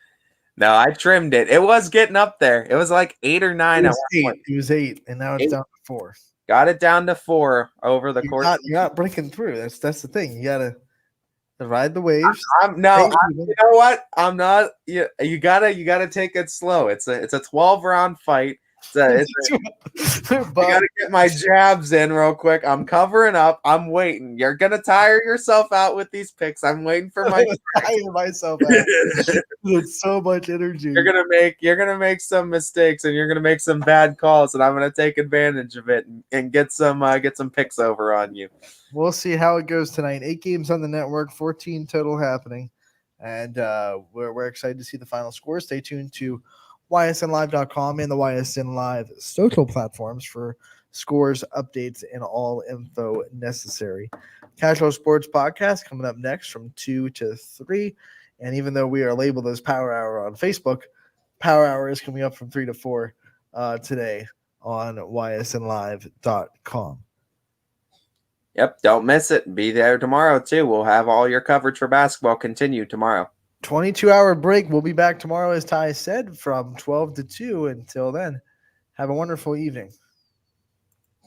No, I trimmed it. It was getting up there. It was like 8 or 9. It was 8, and now it's down to 4. Got it down to 4 over the course. You're not breaking through. That's the thing. You gotta ride the waves. You know what? I'm not. You gotta take it slow. It's a 12-round fight. I gotta get my jabs in real quick. I'm covering up. I'm waiting. You're gonna tire yourself out with these picks. I'm waiting for my tire myself out. It's so much energy. You're gonna make some mistakes and you're gonna make some bad calls, and I'm gonna take advantage of it and get some picks over on you. We'll see how it goes tonight. 8 games on the network, 14 total happening, and we're excited to see the final score. Stay tuned to ysnlive.com and the YSN Live social platforms for scores, updates, and all info necessary. Casual Sports Podcast coming up next from 2 to 3. And even though we are labeled as Power Hour on Facebook, Power Hour is coming up from 3 to 4 today on ysnlive.com. Yep, don't miss it. Be there tomorrow, too. We'll have all your coverage for basketball continue tomorrow. 22-hour break. We'll be back tomorrow, as Ty said, from 12 to 2. Until then, have a wonderful evening.